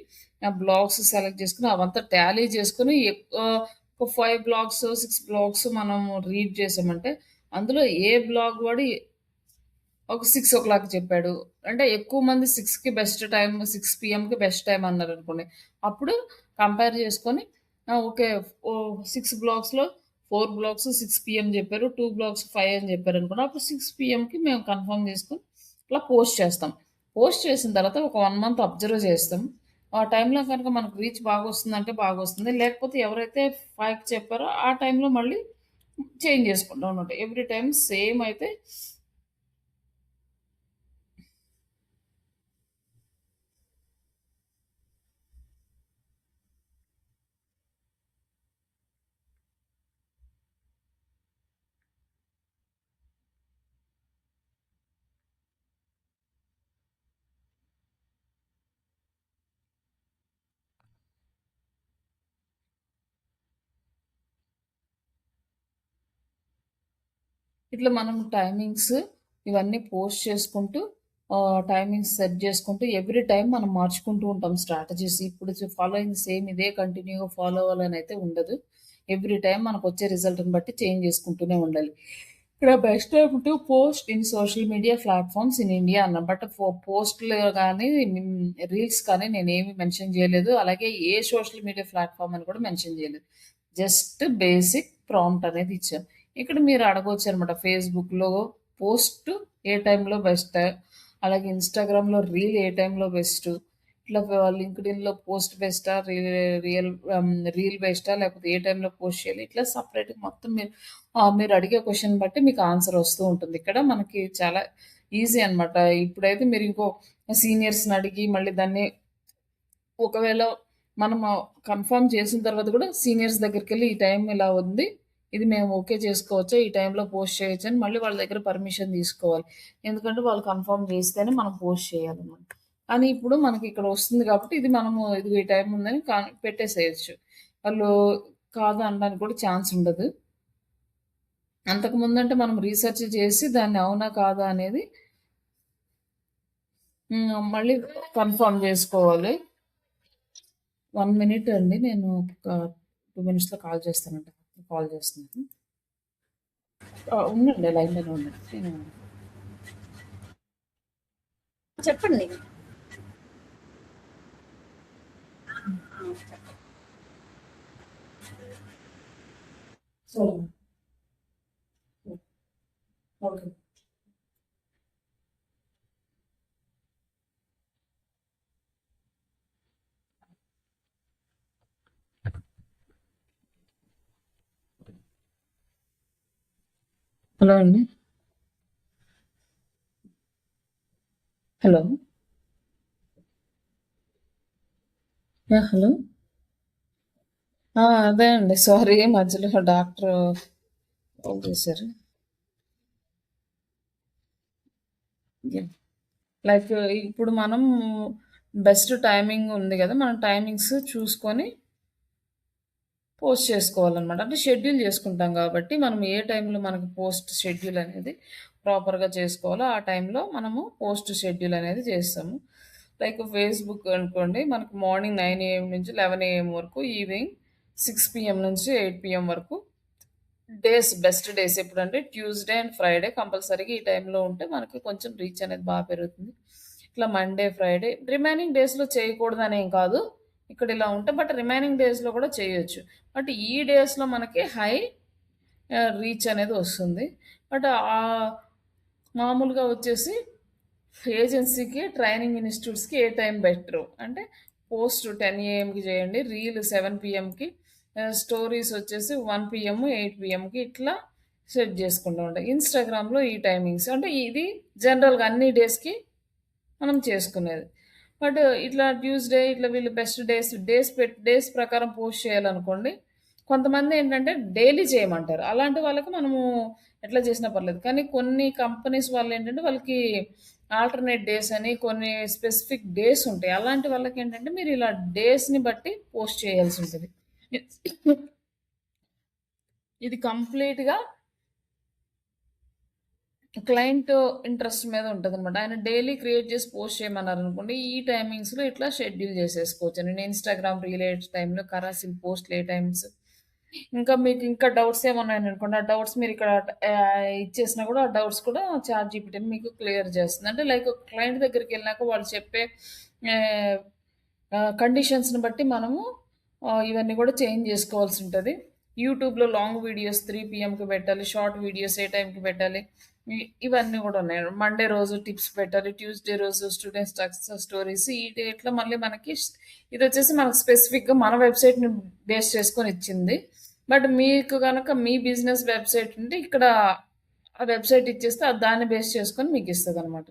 బ్లాగ్స్ సెలెక్ట్ చేసుకుని అవంతా టాలీ చేసుకుని ఒక 5 బ్లాగ్స్ 6 బ్లాగ్స్ మనం రీడ్ చేసామంటే అందులో ఏ బ్లాగ్ వాడి ఒక 6:00 చెప్పాడు. అంటే ఎక్కువ మంది 6కి బెస్ట్ టైమ్, 6 పీఎంకి బెస్ట్ టైమ్ అన్నారనుకోండి. అప్పుడు కంపేర్ చేసుకొని ఓకే. 6 బ్లాక్స్‌లో 4 బ్లాక్స్ 6 పీఎం చెప్పారు. 2 బ్లాక్స్ 5 అని చెప్పారనుకోండి. అప్పుడు 6 పీఎంకి మేము కన్ఫర్మ్ చేసుకొని ఇట్లా పోస్ట్ చేస్తాం. పోస్ట్ చేసిన తర్వాత ఒక 1 మంత్ అబ్జర్వ్ చేస్తాం. ఆ టైంలో కనుక మనకు రీచ్ బాగొస్తుందంటే బాగొస్తుంది. లేకపోతే ఎవరైతే 5కి చెప్పారో ఆ టైంలో మళ్ళీ చేంజ్ చేసుకుంటాం అన్నమాట. ఎవ్రీ టైమ్ సేమ్ అయితే ఇట్లా మనం టైమింగ్స్ ఇవన్నీ పోస్ట్ చేసుకుంటూ టైమింగ్స్ సెట్ చేసుకుంటూ ఎవ్రీ టైం మనం మార్చుకుంటూ ఉంటాం స్ట్రాటజీస్. ఇప్పుడు ఫాలోయింగ్ సేమ్ ఇదే కంటిన్యూగా ఫాలో అవ్వాలని అయితే ఉండదు. ఎవ్రీ టైం మనకు వచ్చే రిజల్ట్ని బట్టి చేంజ్ చేసుకుంటూనే ఉండాలి. ఇక్కడ best time to post in social media platforms in India అన్న. బట్ పోస్ట్లు కానీ రీల్స్ కానీ నేనేమి మెన్షన్ చేయలేదు. అలాగే ఏ సోషల్ మీడియా ప్లాట్ఫామ్ అని కూడా మెన్షన్ చేయలేదు. జస్ట్ బేసిక్ ప్రాంప్ట్ అనేది ఇచ్చాను. ఇక్కడ మీరు అడగవచ్చు అనమాట. ఫేస్బుక్లో పోస్ట్ ఏ టైంలో బెస్ట్, అలాగే ఇన్స్టాగ్రామ్లో రీల్ ఏ టైంలో బెస్ట్, ఇట్లా లింక్డ్ఇన్లో పోస్ట్ బెస్టా, రియల్ రీల్ బెస్టా, లేకపోతే ఏ టైంలో పోస్ట్ చేయాలి, ఇట్లా సపరేట్గా మొత్తం మీరు అడిగే క్వశ్చన్ బట్టి మీకు ఆన్సర్ వస్తూ ఉంటుంది. ఇక్కడ మనకి చాలా ఈజీ అనమాట. ఇప్పుడైతే మీరు ఇంకో సీనియర్స్ని అడిగి మళ్ళీ దాన్ని ఒకవేళ మనం కన్ఫర్మ్ చేసిన తర్వాత కూడా సీనియర్స్ దగ్గరికి వెళ్ళి ఈ టైం ఇలా ఉంది, ఇది మేము ఓకే చేసుకోవచ్చా, ఈ టైంలో పోస్ట్ చేయొచ్చు అని మళ్ళీ వాళ్ళ దగ్గర పర్మిషన్ తీసుకోవాలి. ఎందుకంటే వాళ్ళు కన్ఫర్మ్ చేస్తేనే మనం పోస్ట్ చేయాలన్నమాట. కానీ ఇప్పుడు మనకి ఇక్కడ వస్తుంది కాబట్టి ఇది మనము ఇది ఈ టైం ఉందని పెట్టేసేయచ్చు. వాళ్ళు కాదు అనడానికి కూడా ఛాన్స్ ఉండదు. అంతకుముందు అంటే మనం రీసెర్చ్ చేసి దాన్ని అవునా కాదా అనేది మళ్ళీ కన్ఫర్మ్ చేసుకోవాలి. 1 మినిట్ అండి. నేను ఒక 2 మినిట్స్‌లో కాల్ చేస్తానంట. కాల్ చేస్తున్నాను. ఉండండి లైన్‌లోనే ఉండండి. నేను చెప్పండి. సరే. ఓకే. హలో అండి. హలో. హలో. అదే అండి. సారీ మధ్యలో డాక్టర్ కాల్ చేశారు. లైక్ ఇప్పుడు మనం బెస్ట్ టైమింగ్ ఉంది కదా, మనం టైమింగ్స్ చూసుకొని పోస్ట్ చేసుకోవాలన్నమాట. అంటే షెడ్యూల్ చేసుకుంటాం కాబట్టి మనం ఏ టైంలో మనకు పోస్ట్ షెడ్యూల్ అనేది ప్రాపర్గా చేసుకోవాలో ఆ టైంలో మనము పోస్ట్ షెడ్యూల్ అనేది చేస్తాము. లైక్ ఫేస్బుక్ అనుకోండి, మనకు మార్నింగ్ 9 AM నుంచి 11 AM వరకు, ఈవినింగ్ 6 PM నుంచి 8 PM వరకు బెస్ట్ డేస్ ఎప్పుడంటే ట్యూస్డే అండ్ ఫ్రైడే కంపల్సరీగా ఈ టైంలో ఉంటే మనకి కొంచెం రీచ్ అనేది బాగా పెరుగుతుంది. ఇట్లా మండే, ఫ్రైడే రిమైనింగ్ డేస్‌లో చేయకూడదనేం కాదు. ఇక్కడ ఇలా ఉంటే బట్ రిమైనింగ్ డేస్‌లో కూడా చేయొచ్చు. బట్ ఈ డేస్‌లో మనకి హై రీచ్ అనేది వస్తుంది. బట్ మామూలుగా వచ్చేసి ఏజెన్సీకి, ట్రైనింగ్ ఇన్‌స్టిట్యూట్స్‌కి ఏ టైం బెటరు అంటే పోస్ట్ 10 ఏఎంకి చేయండి. రీల్ 7 పీఎంకి, స్టోరీస్ వచ్చేసి 1 పీఎం, 8 పీఎంకి ఇట్లా సెట్ చేసుకుంటామండి. ఇన్‌స్టాగ్రామ్‌లో ఈ టైమింగ్స్ అంటే ఇది జనరల్‌గా అన్ని డేస్‌కి మనం చేసుకునేది. బట్ ఇట్లా ట్యూస్‌డే ఇట్లా వీళ్ళు బెస్ట్ డేస్ ప్రకారం పోస్ట్ చేయాలనుకోండి. కొంతమందేంటంటే డైలీ చేయమంటారు. అలాంటి వాళ్ళకి మనము ఎట్లా చేసినా పర్లేదు. కానీ కొన్ని కంపెనీస్ వాళ్ళేంటంటే వాళ్ళకి ఆల్టర్‌నేట్ డేస్ అని కొన్ని స్పెసిఫిక్ డేస్ ఉంటాయి. అలాంటి వాళ్ళకేంటంటే మీరు ఇలా డేస్‌ని బట్టి పోస్ట్ చేయాల్సుంటది. ఇది కంప్లీట్‌గా క్లయింట్ ఇంట్రెస్ట్ మీద ఉంటదనమాట. ఆయన డైలీ క్రియేట్ చేసి పోస్ట్ చేయమన్నారనుకోండి, ఈ టైమింగ్స్‌లో ఇట్లా షెడ్యూల్ చేసేసుకోవచ్చు. నేను ఇన్‌స్టాగ్రామ్ రీల్ ఏ టైంలో, కరాసిల్ పోస్ట్‌లు ఏ టైమ్స్, ఇంకా మీకు ఇంకా డౌట్స్ ఏమన్నాయనుకోండి, ఆ డౌట్స్ మీరు ఇక్కడ ఇచ్చేసినా కూడా ఆ డౌట్స్ కూడా చాట్‌జీపీటీ మీకు క్లియర్ చేస్తుంది. అంటే లైక్ క్లయింట్ దగ్గరికెళ్ళినాక వాళ్ళు చెప్పే ఆహ్, కండిషన్స్‌ని బట్టి మనము ఇవన్నీ కూడా చేంజ్ చేసుకోవాల్సుంటది. యూట్యూబ్‌లో లాంగ్ వీడియోస్ 3 పీఎంకి పెట్టాలి. షార్ట్ వీడియోస్ ఏ టైంకి పెట్టాలి. ఇవన్నీ గూడా ఉన్నాయి. మండే రోజు టిప్స్ పెట్టాలి. ట్యూస్‌డే రోజు స్టూడెంట్స్ సక్సెస్ స్టోరీస్ ఈ డేట్‌లో మళ్ళీ మనకి ఇదొచ్చేసి మనకు స్పెసిఫిక్‌గా మన వెబ్‌సైట్‌ని బేస్ చేసుకొని ఇచ్చింది. బట్ మీకు గనక మీ బిజినెస్ వెబ్‌సైట్ ఉంటే ఇక్కడ ఆ వెబ్‌సైట్ ఇచ్చేస్తే అది దాన్ని బేస్ చేసుకొని మీకిస్తదనమాట.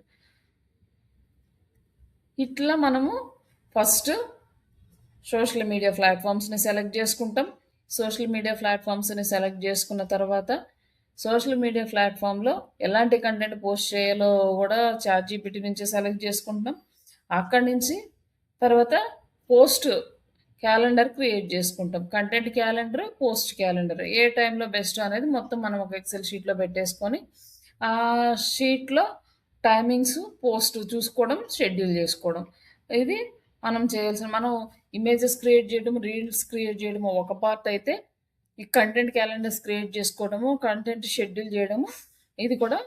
ఇట్లా మనము ఫస్ట్ సోషల్ మీడియా ప్లాట్‌ఫామ్స్‌ని సెలెక్ట్ జేసుకుంటాం. సోషల్ మీడియా ప్లాట్‌ఫామ్స్‌ని సెలెక్ట్ జేసుకున్న తర్వాత, సోషల్ మీడియా ప్లాట్‌ఫామ్‌లో ఎలాంటి కంటెంట్ పోస్ట్ చేయాలో గూడా చాట్‌జీపీటీ నుంచే సెలెక్ట్ జేసుకుంటాం. అక్కడి నుంచి తర్వాత పోస్ట్ క్యాలెండర్ క్రియేట్ జేసుకుంటాం. కంటెంట్ క్యాలెండర్, పోస్ట్ క్యాలెండర్ ఏ టైంలో బెస్ట్ అనేది మొత్తం మనం ఒక ఎక్సెల్ షీట్‌లో పెట్టేసుకొని, ఆ షీట్‌లో టైమింగ్స్, పోస్ట్ చూసుకోవడం, షెడ్యూల్ జేసుకోవడం. ఇది మనం ఇమేజెస్ క్రియేట్ చేయడం, రీల్స్ క్రియేట్ చేయడము ఒక పార్ట్ అయితే, ఈ కంటెంట్ క్యాలెండర్స్ క్రియేట్ చేసుకోవడము, కంటెంట్ షెడ్యూల్ చేయడము, ఇది కూడా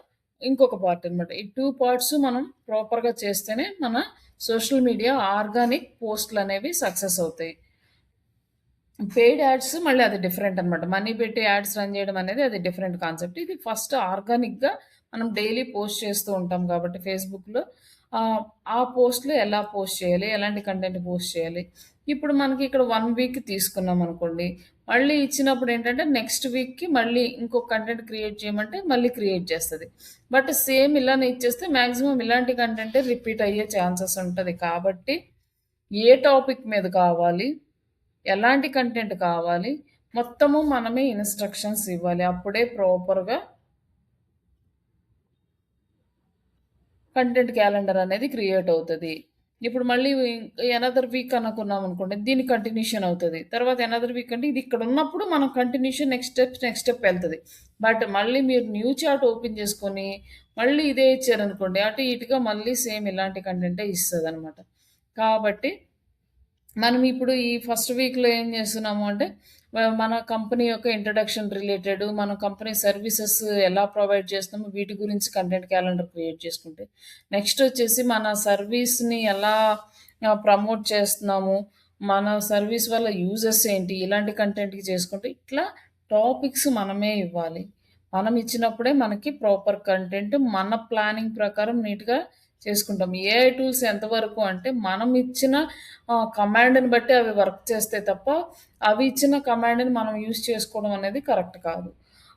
ఇంకొక పార్ట్ అనమాట. ఈ 2 పార్ట్స్ మనం ప్రాపర్‌గా చేస్తేనే మన సోషల్ మీడియా ఆర్గానిక్ పోస్ట్‌లనేవి సక్సెస్ అవుతాయి. పెయిడ్ యాడ్స్ మళ్ళీ అది డిఫరెంట్ అనమాట. మనీ పెట్టి యాడ్స్ రన్ చేయడం అనేది అది డిఫరెంట్ కాన్సెప్ట్. ఇది ఫస్ట్ ఆర్గానిక్‌గా మనం డైలీ పోస్ట్ చేస్తూ ఉంటాం కాబట్టి ఫేస్‌బుక్‌లో ఆహ్, ఆ పోస్ట్‌లు ఎలా పోస్ట్ చేయాలి? ఎలాంటి కంటెంట్ పోస్ట్ చేయాలి? ఇప్పుడు మనకి ఇక్కడ 1 వీక్ తీసుకున్నామనుకోండి. మళ్ళీ ఇచ్చినప్పుడు ఏంటంటే నెక్స్ట్ వీక్‌కి మళ్ళీ ఇంకొక కంటెంట్ క్రియేట్ చేయమంటే మళ్ళీ క్రియేట్ చేస్తది. బట్ సేమ్ ఇలానే ఇచ్చేస్తే మాక్సిమం ఇలాంటి కంటెంటే రిపీట్ అయ్యే ఛాన్సెస్ ఉంటది. కాబట్టి ఏ టాపిక్ మీద కావాలి? ఎలాంటి కంటెంట్ కావాలి? మొత్తము మనమే ఇన్‌స్ట్రక్షన్స్ ఇవ్వాలి. అప్పుడే ప్రాపర్‌గా కంటెంట్ క్యాలెండర్ అనేది క్రియేట్ అవుతది. ఇప్పుడు మళ్ళీ ఎనదర్ వీక్ అనుకున్నామనుకోండి. దీని కంటిన్యూషన్ అవుతది. తర్వాత ఎనదర్ వీక్ అంటే ఇది ఇక్కడ ఉన్నప్పుడు మనం కంటిన్యూషన్ నెక్స్ట్ స్టెప్ ఎళ్తది. బట్ మళ్ళీ మీరు న్యూ చార్ట్ ఓపెన్ చేసుకొని, మళ్ళీ ఇదే ఇచ్చారనుకోండి. అటు ఇటుగా మళ్ళీ సేమ్ ఇలాంటి కంటెంటే ఇస్తదనమాట. కాబట్టి మనం ఇప్పుడు ఈ ఫస్ట్ వీక్‌లో ఏం చేస్తున్నాము అంటే, మన కంపెనీ యొక్క ఇంట్రడక్షన్ రిలేటెడ్, మన కంపెనీ సర్వీసెస్ ఎలా ప్రొవైడ్ చేస్తున్నామో వీటి గురించి కంటెంట్ క్యాలెండర్ క్రియేట్ చేసుకుంటే, నెక్స్ట్ వచ్చేసి మన సర్వీస్‌ని ఎలా ప్రమోట్ చేస్తున్నాము, మన సర్వీస్ వల్ల యూజెస్ ఏంటి, ఇలాంటి కంటెంట్‌కి చేసుకుంటే, ఇట్లా టాపిక్స్ మనమే ఇవ్వాలి. మనం ఇచ్చినప్పుడే మనకి ప్రాపర్ కంటెంట్ మన ప్లానింగ్ ప్రకారం నీట్‌గా చేసుకుంటాం. ఏఐ టూల్స్ ఎంతవరకు అంటే, మనం ఇచ్చిన కమాండ్‌ని బట్టి అవి వర్క్ చేస్తాయి తప్ప, అవి ఇచ్చిన కమాండ్‌ని మనం యూజ్ చేసుకోవడం అనేది కరెక్ట్ కాదు.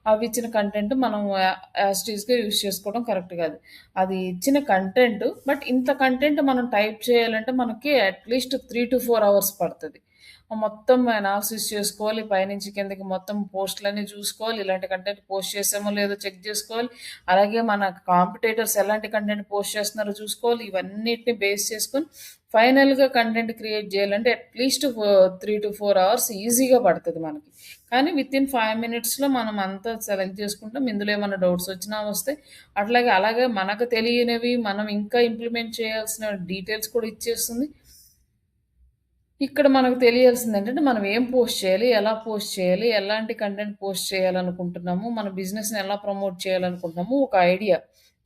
అవి ఇచ్చిన కంటెంట్ మనం యాజ్ ఇట్ ఈస్‌గా యూజ్ చేసుకోవడం కరెక్ట్ కాదు. అది ఇచ్చిన కంటెంట్ బట్ ఇంత కంటెంట్ మనం టైప్ చేయాలంటే మనకి అట్‌లీస్ట్ 3-4 అవర్స్ పడతది. మొత్తం అనాలిసిస్ చేసుకోవాలి. పైనుంచి కిందకి మొత్తం పోస్ట్‌లన్నీ చూసుకోవాలి. ఇలాంటి కంటెంట్ పోస్ట్ చేసామో లేదో చెక్ చేసుకోవాలి. అలాగే మన కాంపిటీటర్స్ ఎలాంటి కంటెంట్ పోస్ట్ చేస్తున్నారో చూసుకోవాలి. ఇవన్నిటిని బేస్ చేసుకొని ఫైనల్‌గా కంటెంట్ క్రియేట్ చేయాలంటే అట్‌లీస్ట్ 3-4 అవర్స్ ఈజీగా పడతది మనకి. కానీ వితిన్ 5 మినిట్స్‌లో మనం అంతా సెలెక్ట్ చేసుకుంటాం. ఇందులో ఏమన్నా డౌట్స్ వచ్చినా వస్తాయి. అలాగే మనకు తెలియనివి మనం ఇంకా ఇంప్లిమెంట్ చేయాల్సిన డీటెయిల్స్ కూడా ఇచ్చేస్తుంది. ఇక్కడ మనకు తెలియాల్సిందేంటంటే, మనం ఏం పోస్ట్ చేయాలి? ఎలా పోస్ట్ చేయాలి? ఎలాంటి కంటెంట్ పోస్ట్ చేయాలనుకుంటున్నాము? మన బిజినెస్‌ని ఎలా ప్రమోట్ చేయాలనుకుంటున్నాము? ఒక ఐడియా.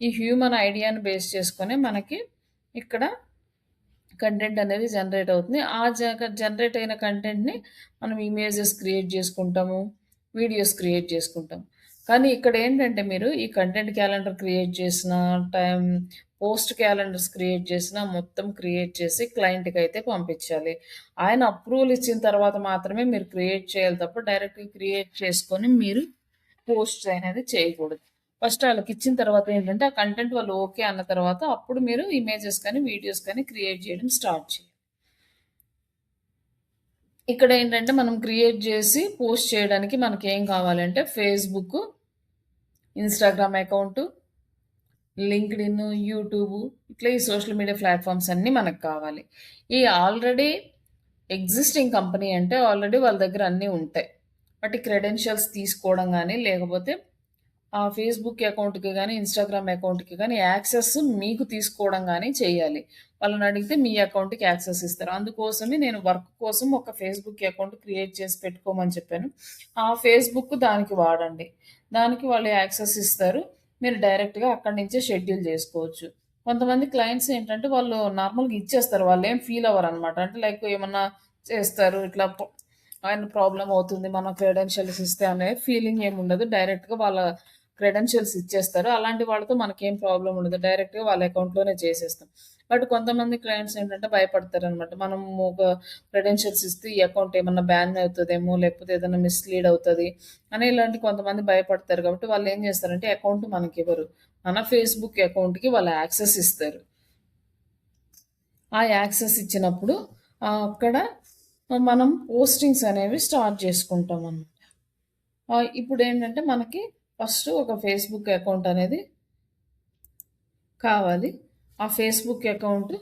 ఈ హ్యూమన్ ఐడియాని బేస్ చేసుకొనే మనకి ఇక్కడ కంటెంట్ అనేది జనరేట్ అవుతుంది. ఆ జనరేట్ అయిన కంటెంట్‌ని మనం ఇమేజెస్ క్రియేట్ చేసుకుంటాము. వీడియోస్ క్రియేట్ చేసుకుంటాం. కానీ ఇక్కడేంటంటే మీరు ఈ కంటెంట్ క్యాలెండర్ క్రియేట్ చేసిన, పోస్ట్ క్యాలెండర్స్ క్రియేట్ చేసిన మొత్తం క్రియేట్ చేసి క్లయింట్‌కైతే పంపించాలి. ఆయన అప్రూవల్ ఇచ్చిన తర్వాత మాత్రమే మీరు క్రియేట్ చేయాలి తప్ప డైరెక్ట్‌గా క్రియేట్ చేసుకొని మీరు పోస్ట్ అనేది చేయకూడదు. ఫస్ట్ ఆళ్ళకిచ్చిన తర్వాత ఏంటంటే, ఆ కంటెంట్ వాళ్ళు ఓకే అన్న తర్వాత అప్పుడు మీరు ఇమేజెస్ కానీ, వీడియోస్ కానీ క్రియేట్ చేయడం స్టార్ట్ చేయాలి. ఇక్కడేంటంటే మనం క్రియేట్ చేసి పోస్ట్ చేయడానికి మనకేం కావాలంటే Facebook, Instagram account, LinkedIn, YouTube ఇట్లా ఈ సోషల్ మీడియా ప్లాట్‌ఫార్మ్స్ అన్నీ మనకు కావాలి. ఈ ఆల్రెడీ ఎగ్జిస్టింగ్ కంపెనీ అంటే ఆల్రెడీ వాళ్ళ దగ్గర అన్నీ ఉంటాయి. వాటి క్రెడెన్షియల్స్ తీసుకోవడం గానీ, లేకపోతే ఆ ఫేస్‌బుక్ అకౌంట్‌కి గానీ, ఇన్‌స్టాగ్రామ్ అకౌంట్‌కి గానీ యాక్సెస్ మీకు తీసుకోవడం గానీ చేయాలి. వాళ్ళనడిగితే మీ అకౌంట్‌కి యాక్సెస్ ఇస్తారు. అందుకోసమే నేను వర్క్ కోసం ఒక ఫేస్‌బుక్ అకౌంట్ క్రియేట్ చేసి పెట్టుకోమని చెప్పాను. ఆ ఫేస్‌బుక్ దానికి వాడండి. దానికి వాళ్ళు యాక్సెస్ ఇస్తారు. మీరు డైరెక్ట్‌గా అక్కడి నుంచే షెడ్యూల్ జేసుకోవచ్చు. కొంతమంది క్లయింట్స్ ఏంటంటే వాళ్ళు నార్మల్‌గా ఇచ్చేస్తారు. వాళ్ళేం ఫీల్ అవ్వరనమాట. అంటే లైక్ ఏమన్నా చేస్తారు ఇట్లా ఆయన ప్రాబ్లమ్ అవుతుంది. మనం క్రెడెన్షియల్స్ ఇస్తే అనే ఫీలింగ్ ఏముండదు. డైరెక్ట్‌గా వాళ్ళ క్రెడెన్షియల్స్ ఇచ్చేస్తారు. అలాంటి వాళ్ళతో మనకేం ప్రాబ్లమ్ ఉండదు. డైరెక్ట్‌గా వాళ్ళ అకౌంట్‌లోనే చేసేస్తాం. బట్ కొంతమంది క్లయింట్స్ ఏంటంటే భయపడతారనమాట. మనం ఒక క్రెడెన్షియల్స్ ఇస్తే ఈ అకౌంట్ ఏమన్నా బ్యాన్ అవుతదేమో, లేకపోతే ఏదైనా మిస్‌లీడ్ అవుతది అని ఇలాంటి కొంతమంది భయపడతారు కాబట్టి వాళ్ళేం చేస్తారంటే అకౌంట్ మనకివ్వరు. మన ఫేస్‌బుక్ అకౌంట్‌కి వాళ్ళు యాక్సెస్ ఇస్తారు. ఆ యాక్సెస్ ఇచ్చినప్పుడు అక్కడ మనం పోస్టింగ్స్ అనేవి స్టార్ట్ చేసుకుంటామన్నమాట. ఇప్పుడేంటంటే మనకి ఫస్ట్ ఒక ఫేస్‌బుక్ అకౌంట్ అనేది కావాలి. ఆ ఫేస్‌బుక్ అకౌంట్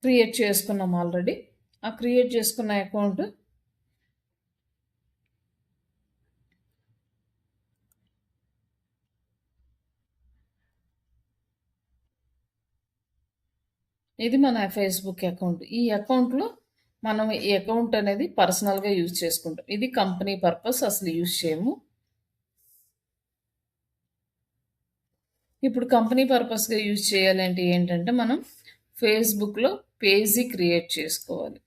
క్రియేట్ చేసుకున్నాం ఆల్రెడీ. ఆ క్రియేట్ చేసుకున్న అకౌంట్ ఇది మన ఫేస్‌బుక్ అకౌంట్. ఈ అకౌంట్‌లో మనం ఈ అకౌంట్ అనేది పర్సనల్‌గా యూజ్ చేసుకుంటాం. ఇది కంపెనీ పర్పస్ అసలు యూజ్ చేయము. ఇప్పుడు కంపెనీ పర్పస్‌గా యూజ్ చేయాలంటే ఏంటంటే మనం ఫేస్‌బుక్‌లో పేజీ క్రియేట్ చేసుకోవాలి.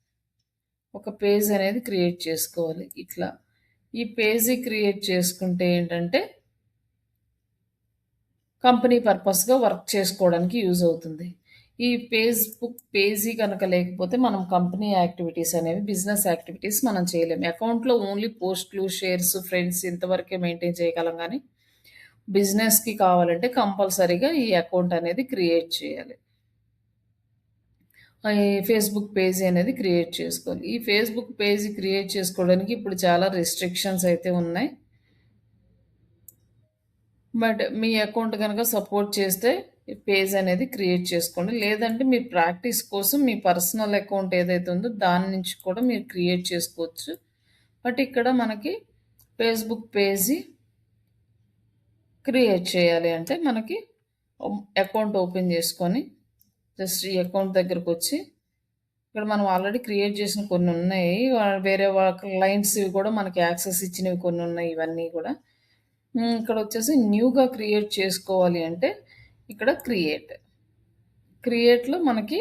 ఒక పేజ్ అనేది క్రియేట్ చేసుకోవాలి ఇట్లా. ఈ పేజీ క్రియేట్ చేసుకుంటే ఏంటంటే కంపెనీ పర్పస్‌గా వర్క్ చేసుకోవడానికి యూజ్ అవుతుంది. ఈ ఫేస్‌బుక్ పేజీ గనక లేకపోతే మనం కంపెనీ యాక్టివిటీస్ అనేవి, బిజినెస్ యాక్టివిటీస్ మనం చేయలేము. అకౌంట్‌లో ఓన్లీ పోస్ట్‌లు, షేర్స్, ఫ్రెండ్స్ ఇంతవరకే మెయింటైన్ చేయగలం గానీ, బిజినెస్‌కి కావాలంటే కంపల్సరీగా ఈ అకౌంట్ అనేది క్రియేట్ చేయాలి. ఈ ఫేస్‌బుక్ పేజీ అనేది క్రియేట్ చేసుకోవాలి. ఈ ఫేస్‌బుక్ పేజీ క్రియేట్ చేసుకోవడానికి ఇప్పుడు చాలా రిస్ట్రిక్షన్స్ అయితే ఉన్నాయి. బట్ మీ అకౌంట్ గనక సపోర్ట్ చేస్తే ఈ పేజ్ అనేది క్రియేట్ చేసుకోండి. లేదంటే మీ ప్రాక్టీస్ కోసం మీ పర్సనల్ అకౌంట్ ఏదైతే ఉందో దాని నుంచి కూడా మీరు క్రియేట్ చేసుకోవచ్చు. బట్ ఇక్కడ మనకి ఫేస్‌బుక్ పేజీ క్రియేట్ చేయాలి అంటే మనకి అకౌంట్ ఓపెన్ చేసుకొని జస్ట్ ఈ అకౌంట్ దగ్గరకొచ్చి ఇక్కడ మనం ఆల్రెడీ క్రియేట్ చేసిన కొన్ని ఉన్నాయి. వేరే క్లయింట్స్‌వి కూడా మనకి యాక్సెస్ ఇచ్చినవి కొన్ని ఉన్నాయి ఇవన్నీ కూడా. ఇక్కడొచ్చేసి న్యూగా క్రియేట్ చేసుకోవాలి అంటే ఇక్కడ క్రియేట్‌లో మనకి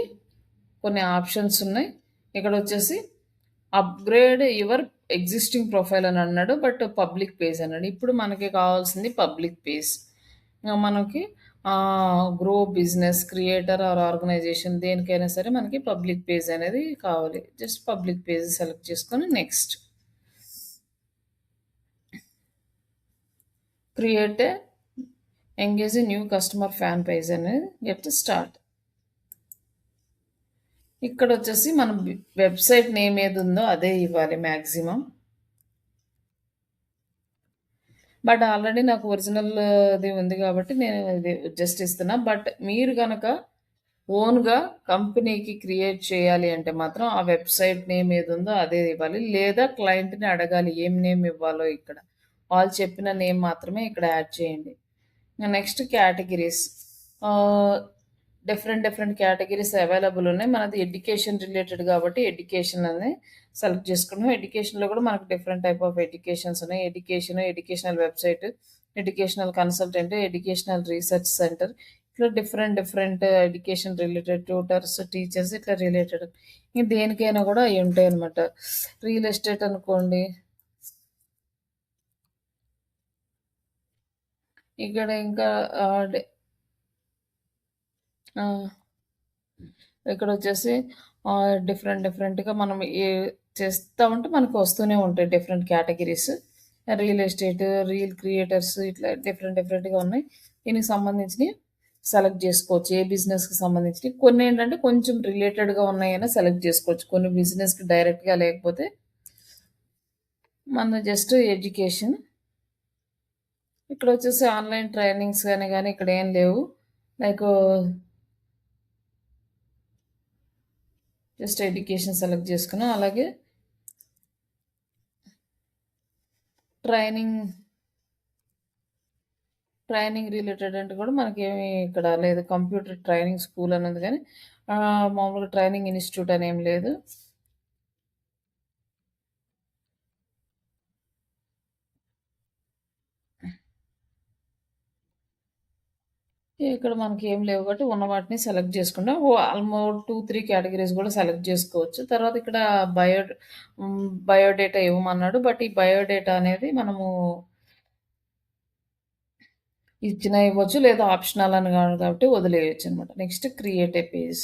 కొన్ని ఆప్షన్స్ ఉన్నాయి. ఇక్కడొచ్చేసి అప్‌గ్రేడ్ యువర్ ఎగ్జిస్టింగ్ ప్రొఫైల్ అని అన్నాడు. బట్ పబ్లిక్ పేజ్ అన్నాడు. ఇప్పుడు మనకి కావాల్సింది పబ్లిక్ పేజ్. మనకి grow business, creator or organisation దేనికైనా సరే మనకి పబ్లిక్ పేజ్ అనేది కావాలి. జస్ట్ పబ్లిక్ పేజ్ సెలెక్ట్ చేసుకొని next. Create engage new customer fan page అనేది గెట్ స్టార్ట్. ఇక్కడ వచ్చేసి మనం వెబ్సైట్ నేమ్ ఏది ఉందో అదే ఇవ్వాలి మ్యాక్సిమం. బట్ ఆల్రెడీ నాకు ఒరిజినల్‌ది ఉంది కాబట్టి నేను ఇది జస్ట్ ఇస్తున్నా. బట్ మీరు గనక ఓన్‌గా కంపెనీకి క్రియేట్ చేయాలి అంటే మాత్రం ఆ వెబ్సైట్ నేమ్ ఏది ఉందో అదే ఇవ్వాలి. లేదా క్లయింట్‌ని అడగాలి ఏం నేమ్ ఇవ్వాలో ఇక్కడ. వాళ్ళు చెప్పిన నేమ్ మాత్రమే ఇక్కడ యాడ్ చేయండి. Next categories. Different categories available ఉన్నాయి. మనది ఎడ్యుకేషన్ రిలేటెడ్ కాబట్టి ఎడ్యుకేషన్ అని సెలెక్ట్ చేసుకున్నాం. ఎడ్యుకేషన్‌లో కూడా మనకు డిఫరెంట్ టైప్ ఆఫ్ ఎడ్యుకేషన్స్ ఉన్నాయి. Educational website, educational consultant, educational research centre ఇట్లా different education related tutors, teachers ఇట్లా రిలేటెడ్. ఇంక దేనికైనా కూడా అయి ఉంటాయన్నమాట. రియల్ ఎస్టేట్ అనుకోండి. ఇక్కడ ఇంకా డే ఇక్కడొచ్చేసి డిఫరెంట్‌గా మనం చేస్తా ఉంటే మనకు వస్తూనే ఉంటాయి different categories. Real estate, reel creators ఇట్లా డిఫరెంట్‌గా ఉన్నాయి. దీనికి సంబంధించినయి సెలెక్ట్ జేసుకోవచ్చు. ఏ బిజినెస్‌కి సంబంధించినయి. కొన్నేంటంటే కొంచెం రిలేటెడ్‌గా ఉన్నాయైనా సెలెక్ట్ జేసుకోవచ్చు. కొన్ని బిజినెస్‌కి డైరెక్ట్‌గా లేకపోతే మన జస్ట్ ఎడ్యుకేషన్. ఇక్కడొచ్చేసి ఆన్‌లైన్ ట్రైనింగ్స్ అని గాని ఇక్కడేం లేవు. లైకు జస్ట్ ఎడ్యుకేషన్ సెలెక్ట్ చేసుకున్నాం. అలాగే ట్రైనింగ్ రిలేటెడ్ అంటే కూడా మనకేమి ఇక్కడ లేదు. కంప్యూటర్ ట్రైనింగ్ స్కూల్ అని ఉంది గానీ మామూలుగా ట్రైనింగ్ ఇన్‌స్టిట్యూట్ అనేం లేదు. ఇక్కడ మనకేం లేవు కాబట్టి ఉన్న వాటిని సెలెక్ట్ చేసుకుంటాం. ఆల్మోస్ట్ 2, 3 కేటగరీస్ కూడా సెలెక్ట్ చేసుకోవచ్చు. తర్వాత ఇక్కడ బయోడేటా ఇవ్వమన్నాడు. బట్ ఈ బయోడేటా అనేది మనము ఇచ్చినా ఇవ్వచ్చు. లేదా ఆప్షనల్ అని కాదు కాబట్టి వదిలేయొచ్చనమాట. Next create a page.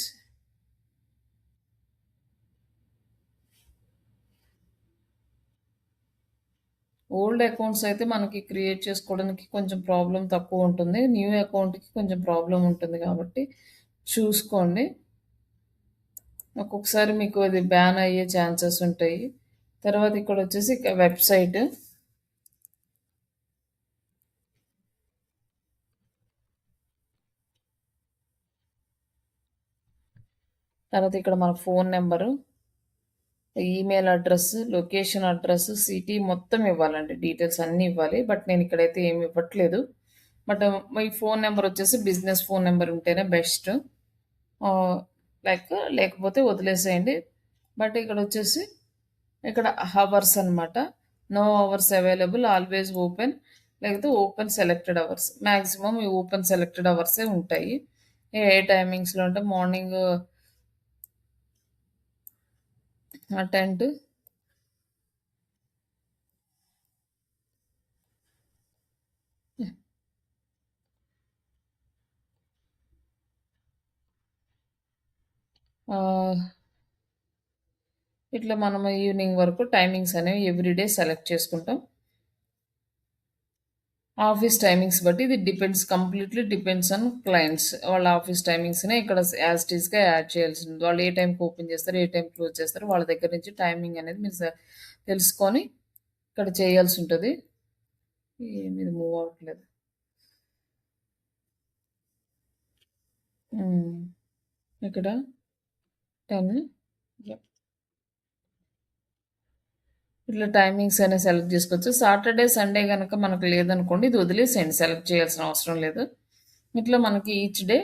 Old accounts అయితే మనకి క్రియేట్ చేసుకోవడానికి కొంచెం ప్రాబ్లమ్ తక్కువుంటుంది. న్యూ అకౌంట్‌కి కొంచెం ప్రాబ్లమ్ ఉంటుంది కాబట్టి చూసుకోండి. ఒక్కొక్కసారి మీకు అది బ్యాన్ అయ్యే ఛాన్సెస్ ఉంటాయి. తర్వాత ఇక్కడొచ్చేసి వెబ్‌సైట్. తర్వాత ఇక్కడ మన phone number, email address, location address, city మొత్తం ఇవ్వాలండి. డీటెయిల్స్ అన్నీ ఇవ్వాలి. బట్ నేను ఇక్కడైతే ఏమి ఇవ్వట్లేదు. బట్ మీ ఫోన్ నంబర్ వచ్చేసి బిజినెస్ ఫోన్ నంబర్ ఉంటేనే బెస్ట్. లేకపోతే వదిలేసేయండి. బట్ ఇక్కడొచ్చేసి ఇక్కడ హవర్స్ అనమాట. No hours available, always open, లేకపోతే ఓపెన్ సెలెక్టెడ్ అవర్స్. మాక్సిమం ఈ ఓపెన్ సెలెక్టెడ్ అవర్సే ఉంటాయి. ఏ టైమింగ్స్‌లో అంటే మార్నింగ్ 10 టు ఆహ్, ఇట్లా మనం ఈవినింగ్ వరకు టైమింగ్స్ అనేవి ఎవ్రీడే సెలెక్ట్ చేసుకుంటాం. ఆఫీస్ టైమింగ్స్ బట్టి ఇది కంప్లీట్‌లీ డిపెండ్స్ ఆన్ క్లయింట్స్. వాళ్ళ ఆఫీస్ టైమింగ్స్‌నే ఇక్కడ యాజ్ ఇట్ ఈస్‌గా యాడ్ చేయాల్సింది. వాళ్ళు ఏ టైంకి ఓపెన్ చేస్తారు, ఏ టైంకి క్లోజ్ చేస్తారు, వాళ్ళ దగ్గర నుంచి టైమింగ్ అనేది మీరు తెలుసుకొని ఇక్కడ చేయాల్సుంటది. ఇది మూవ్ అవ్వట్లేదు. ఇక్కడ 10 యాహ్! ఇట్లా టైమింగ్స్ అనేవి సెలెక్ట్ చేసుకోవచ్చు. సాటర్‌డే, సండే గనక మనకు లేదనుకోండి ఇది వదిలేసేయండి. సెలెక్ట్ చేయాల్సిన అవసరం లేదు. ఇట్లా మనకి ఈచ్ డే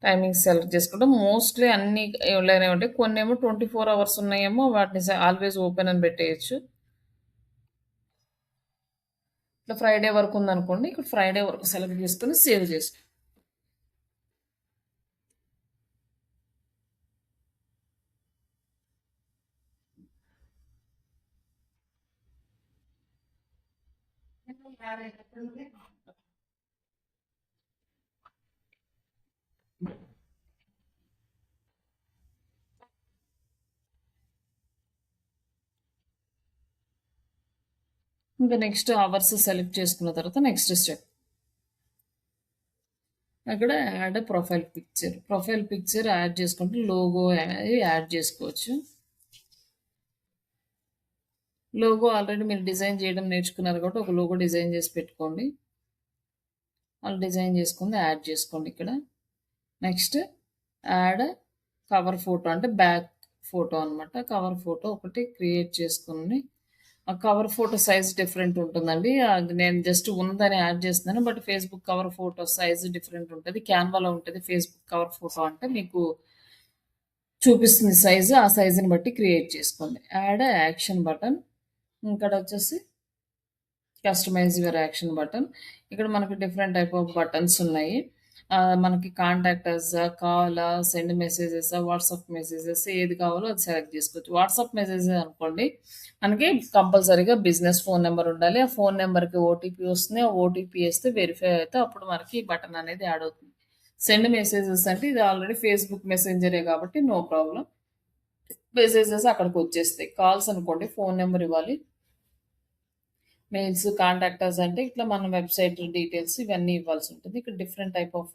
టైమింగ్స్ సెలెక్ట్ చేసుకుంటాం. మోస్ట్‌లీ అన్నీ ఇలానే ఉంటాయి. కొన్నేమో 24 అవర్స్ ఉన్నాయేమో వాటిని ఆల్వేస్ ఓపెన్ అని పెట్టేయొచ్చు. ఇట్లా ఫ్రైడే వరకు ఉందనుకోండి. ఇక్కడ ఫ్రైడే వరకు సెలెక్ట్ చేసుకొని సేవ్ చేసుకో. ఇంకా నెక్స్ట్ అవర్స్ సెలెక్ట్ చేసుకున్న తర్వాత నెక్స్ట్ స్టెప్. అక్కడ add profile picture. Profile picture add చేసుకుంటే లోగో అనేది యాడ్ చేసుకోవచ్చు. లోగో ఆల్రెడీ మీరు డిజైన్ చేయడం నేర్చుకున్నారు కాబట్టి ఒక లోగో డిజైన్ చేసి పెట్టుకోండి. వాళ్ళు డిజైన్ చేసుకుంది యాడ్ చేసుకోండి ఇక్కడ. నెక్స్ట్ యాడ్ కవర్ ఫోటో అంటే బ్యాక్ ఫోటో అనమాట. కవర్ ఫోటో ఒకటి క్రియేట్ చేసుకుని ఆ కవర్ ఫోటో సైజ్ డిఫరెంట్ ఉంటుందండి. అది నేను జస్ట్ ఉన్నదని యాడ్ చేస్తున్నాను. But Facebook cover photo size different ఉంటది. క్యాన్వాలో ఉంటది. ఫేస్‌బుక్ కవర్ ఫోటో అంటే మీకు చూపిస్తుంది సైజు. ఆ సైజుని బట్టి క్రియేట్ చేసుకోండి. Add action button. ఇక్కడ వచ్చేసి కస్టమైజ్ యువర్ యాక్షన్ బటన్. ఇక్కడ మనకు డిఫరెంట్ టైప్ ఆఫ్ బటన్స్ ఉన్నాయి. మనకి కాంటాక్ట్ అస్సా, కాలా, సెండ్ మెసేజెసా, వాట్సాప్ మెసేజెస్ ఏది కావాలో అది సెలెక్ట్ చేసుకోవచ్చు. వాట్సాప్ మెసేజెస్ అనుకోండి, మనకి కంపల్సరీగా బిజినెస్ ఫోన్ నెంబర్ ఉండాలి. ఆ ఫోన్ నెంబర్‌కి ఓటీపీ వస్తుంది. ఆ ఓటీపీ ఏస్తే వెరిఫై అయితే అప్పుడు మనకి ఈ బటన్ అనేది యాడ్ అవుతుంది. సెండ్ మెసేజెస్ అంటే ఇది ఆల్రెడీ ఫేస్‌బుక్ మెసెంజరే కాబట్టి నో ప్రాబ్లమ్. మెసేజెస్ అక్కడికొచ్చేస్తాయి. కాల్స్ అనుకోండి ఫోన్ నెంబర్ ఇవ్వాలి. మెయిల్స్, కాంటాక్ట్ అస్ అంటే ఇట్లా మన వెబ్‌సైట్ డీటెయిల్స్ ఇవన్నీ ఇవ్వాల్సి ఉంటుంది. ఇక్కడ డిఫరెంట్ టైప్ ఆఫ్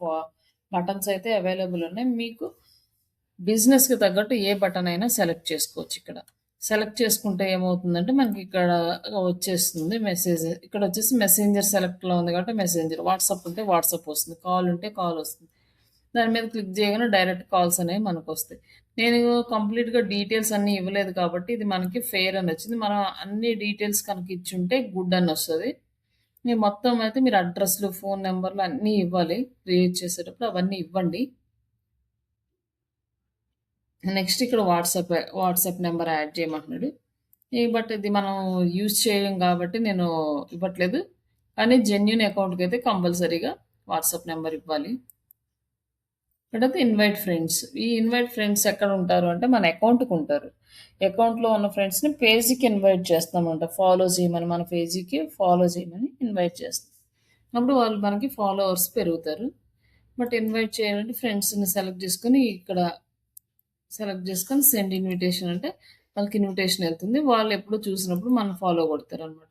బటన్స్ అయితే అవైలబుల్ ఉన్నాయి. మీకు బిజినెస్‌కి తగ్గట్టు ఏ బటన్ అయినా సెలెక్ట్ చేసుకోవచ్చు ఇక్కడ. సెలెక్ట్ చేసుకుంటే ఏమవుతుందంటే మనకి ఇక్కడ వచ్చేస్తుంది మెసేజ్. ఇక్కడ వచ్చేసి మెసెంజర్ సెలెక్ట్‌లో ఉంది కాబట్టి మెసెంజర్. వాట్సాప్ ఉంటే వాట్సాప్ వస్తుంది. కాల్ ఉంటే కాల్ వస్తుంది. దాని మీద క్లిక్ చేయగానే డైరెక్ట్ కాల్స్ అనేవి మనకొస్తాయి. నేను కంప్లీట్‌గా డీటెయిల్స్ అన్నీ ఇవ్వలేదు కాబట్టి ఇది మనకి ఫెయిర్ అని వచ్చింది. మనం అన్ని డీటెయిల్స్ కనుక ఇచ్చుంటే గుడ్ అని వస్తది. ఈ మొత్తం అయితే మీరు అడ్రెస్‌లు, ఫోన్ నంబర్‌లు అన్నీ ఇవ్వాలి. క్రియేట్ చేసేటప్పుడు అవన్నీ ఇవ్వండి. నెక్స్ట్ ఇక్కడ వాట్సాప్ నంబర్ యాడ్ చేయమంటున్నాడు. బట్ ఇది మనం యూజ్ చేయం కాబట్టి నేను ఇవ్వట్లేదు. కానీ జెన్యూన్ అకౌంట్‌కైతే కంపల్సరీగా వాట్సాప్ నంబర్ ఇవ్వాలి. తర్వాత ఇన్వైట్ ఫ్రెండ్స్. ఈ ఇన్వైట్ ఫ్రెండ్స్ ఎక్కడ ఉంటారు అంటే మన అకౌంట్‌కి ఉంటారు. అకౌంట్‌లో ఉన్న ఫ్రెండ్స్‌ని పేజీకి ఇన్వైట్ చేస్తామంట. ఫాలో చేయమని మన పేజీకి ఫాలో చేయమని ఇన్వైట్ చేస్తాం. అప్పుడు వాళ్ళు మనకి ఫాలోవర్స్ పెరుగుతారు. బట్ ఇన్వైట్ చేయాలంటే ఫ్రెండ్స్‌ని సెలెక్ట్ చేసుకొని సెండ్ ఇన్విటేషన్ అంటే వాళ్ళకి ఇన్విటేషన్ వెళ్తుంది. వాళ్ళు ఎప్పుడో చూసినప్పుడు మనం ఫాలో కొడతారనమాట.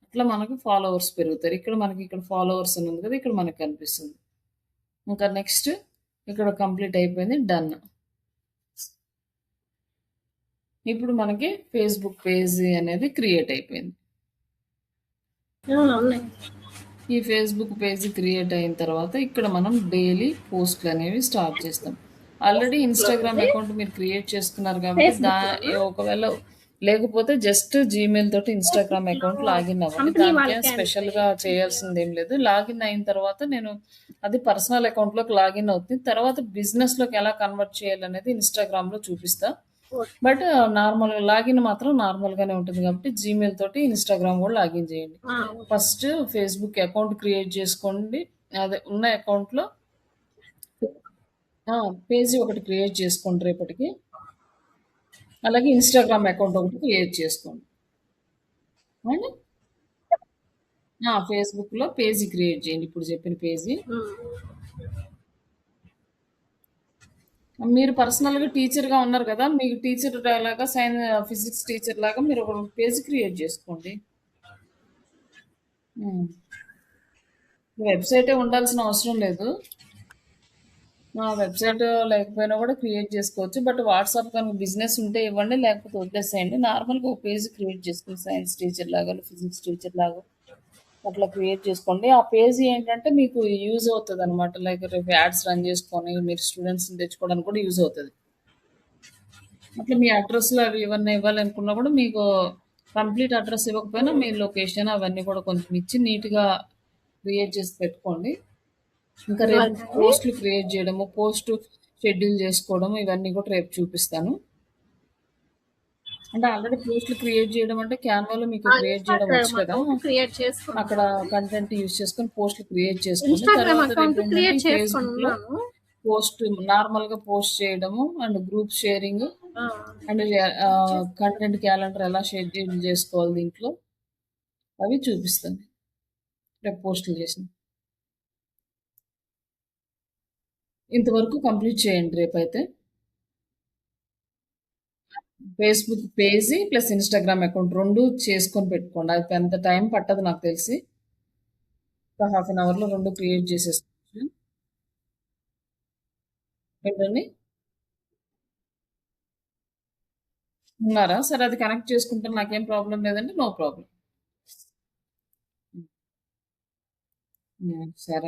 అట్లా మనకి ఫాలోవర్స్ పెరుగుతారు. ఇక్కడ ఫాలోవర్స్ అని ఉంది కదా! ఇక్కడ మనకు కనిపిస్తుంది. ఇంకా నెక్స్ట్ ఇక్కడ కంప్లీట్ అయిపోయింది. డన్. ఇప్పుడు మనకి ఫేస్‌బుక్ పేజ్ అనేది క్రియేట్ అయిపోయింది. ఉన్నాయి. ఈ ఫేస్‌బుక్ పేజ్ క్రియేట్ అయిన తర్వాత ఇక్కడ మనం డైలీ పోస్ట్‌లు అనేవి స్టార్ట్ చేస్తాం. ఆల్రెడీ ఇన్‌స్టాగ్రామ్ అకౌంట్ మీరు క్రియేట్ చేసుకున్నారు కాబట్టి ఒకవేళ లేకపోతే జస్ట్ జీమెయిల్ తోటి ఇన్‌స్టాగ్రామ్ అకౌంట్ లాగిన్ అవ్వండి. కంపెనీ దానికేం వాళ్ళకే స్పెషల్‌గా చేయాల్సిందేం లేదు. లాగిన్ అయిన తర్వాత అది పర్సనల్ అకౌంట్‌లోకి లాగిన్ అవుతుంది. తర్వాత బిజినెస్‌లోకి ఎలా కన్వర్ట్ చేయాలనేది ఇన్‌స్టాగ్రామ్‌లో చూపిస్తా. బట్ నార్మల్‌గా లాగిన్ మాత్రం నార్మల్‌గానే ఉంటుంది కాబట్టి జీమెయిల్ తోటి ఇన్‌స్టాగ్రామ్ కూడా లాగిన్ చేయండి. ఫస్ట్ ఫేస్‌బుక్ అకౌంట్ క్రియేట్ చేసుకోండి. అదే ఉన్న అకౌంట్‌లో పేజీ ఒకటి క్రియేట్ చేసుకోండి రేపటికి. అలాగే ఇన్‌స్టాగ్రామ్ అకౌంట్ ఒకటి క్రియేట్ చేసుకోండి. అండ్ ఫేస్‌బుక్‌లో పేజీ క్రియేట్ చేయండి. ఇప్పుడు చెప్పిన పేజీ. మీరు పర్సనల్‌గా టీచర్‌గా ఉన్నారు కదా! మీకు టీచర్ లాగా ఫిజిక్స్ టీచర్ లాగా మీరు ఒక పేజ్ క్రియేట్ చేసుకోండి. హ్మ్. వెబ్‌సైటే ఉండాల్సిన అవసరం లేదు. వెబ్‌సైట్ లేకపోయినా కూడా క్రియేట్ చేసుకోవచ్చు. బట్ వాట్సాప్ కనుక బిజినెస్ ఉంటే ఇవ్వండి. లేకపోతే వదిలేసేయండి. నార్మల్‌గా ఒక పేజ్ క్రియేట్ చేసుకోండి. సైన్స్ టీచర్ లాగా, ఫిజిక్స్ టీచర్ లాగా అట్లా క్రియేట్ చేసుకోండి. ఆ పేజ్ ఏంటంటే మీకు యూజ్ అవుతదనమాట. లైక్ రేపు యాడ్స్ రన్ చేసుకొని మీరు స్టూడెంట్స్‌ని తెచ్చుకోవడానికి కూడా యూజ్ అవుతది. అట్లా మీ అడ్రస్‌లు అవి ఏవన్నా ఇవ్వాలనుకున్నా కూడా మీకు కంప్లీట్ అడ్రస్ ఇవ్వకపోయినా మీ లొకేషన్ అవన్నీ కూడా కొంచెం ఇచ్చి నీట్‌గా క్రియేట్ చేసి పెట్టుకోండి. ఇంకా రేపు పోస్ట్‌లు క్రియేట్ చేయడము, పోస్ట్ షెడ్యూల్ చేసుకోవడం ఇవన్నీ కూడా రేపు చూపిస్తాను. అంటే ఆల్రెడీ పోస్ట్‌లు క్రియేట్ చేయడం అంటే క్యాన్వాలో మీకు క్రియేట్ చేయడం వచ్చు ఇన్‌స్టాగ్రామ్ కదా! అకౌంట్ క్రియేట్ అక్కడ చేసుకున్నాను. కంటెంట్ యూజ్ చేసుకొని పోస్ట్‌లు క్రియేట్ చేసుకోండి. ఇన్‌స్టాగ్రామ్ తర్వాత అకౌంట్ రేపేంటంటే క్రియేట్ ఈ ఫేస్‌బుక్‌లో చేసుకున్నాను. పోస్ట్ నార్మల్‌గా పోస్ట్ చేయడము అండ్ గ్రూప్ షేరింగ్ ఆ! అండ్ కంటెంట్ క్యాలెండర్ ఎలా షెడ్యూల్ చేసుకోవాలి దీంట్లో అవి చూపిస్తాను. రేపు పోస్టులు చేసిన. ఇంతవరకు కంప్లీట్ చేయండి రేపైతే. Facebook page plus Instagram account 2 చేసుకొని పెట్టుకోండి. అది పెద్ద టైం పట్టదు నాకు తెలిసి. ఒక హాఫ్ అన్ అవర్‌లో 2 క్రియేట్ చేసేసుకోవచ్చు. ఏంటండి? ఉన్నారా? సరే అది కనెక్ట్ చేసుకుంటే నాకేం ప్రాబ్లమ్ లేదండి. No problem. హ్మ్. సరే.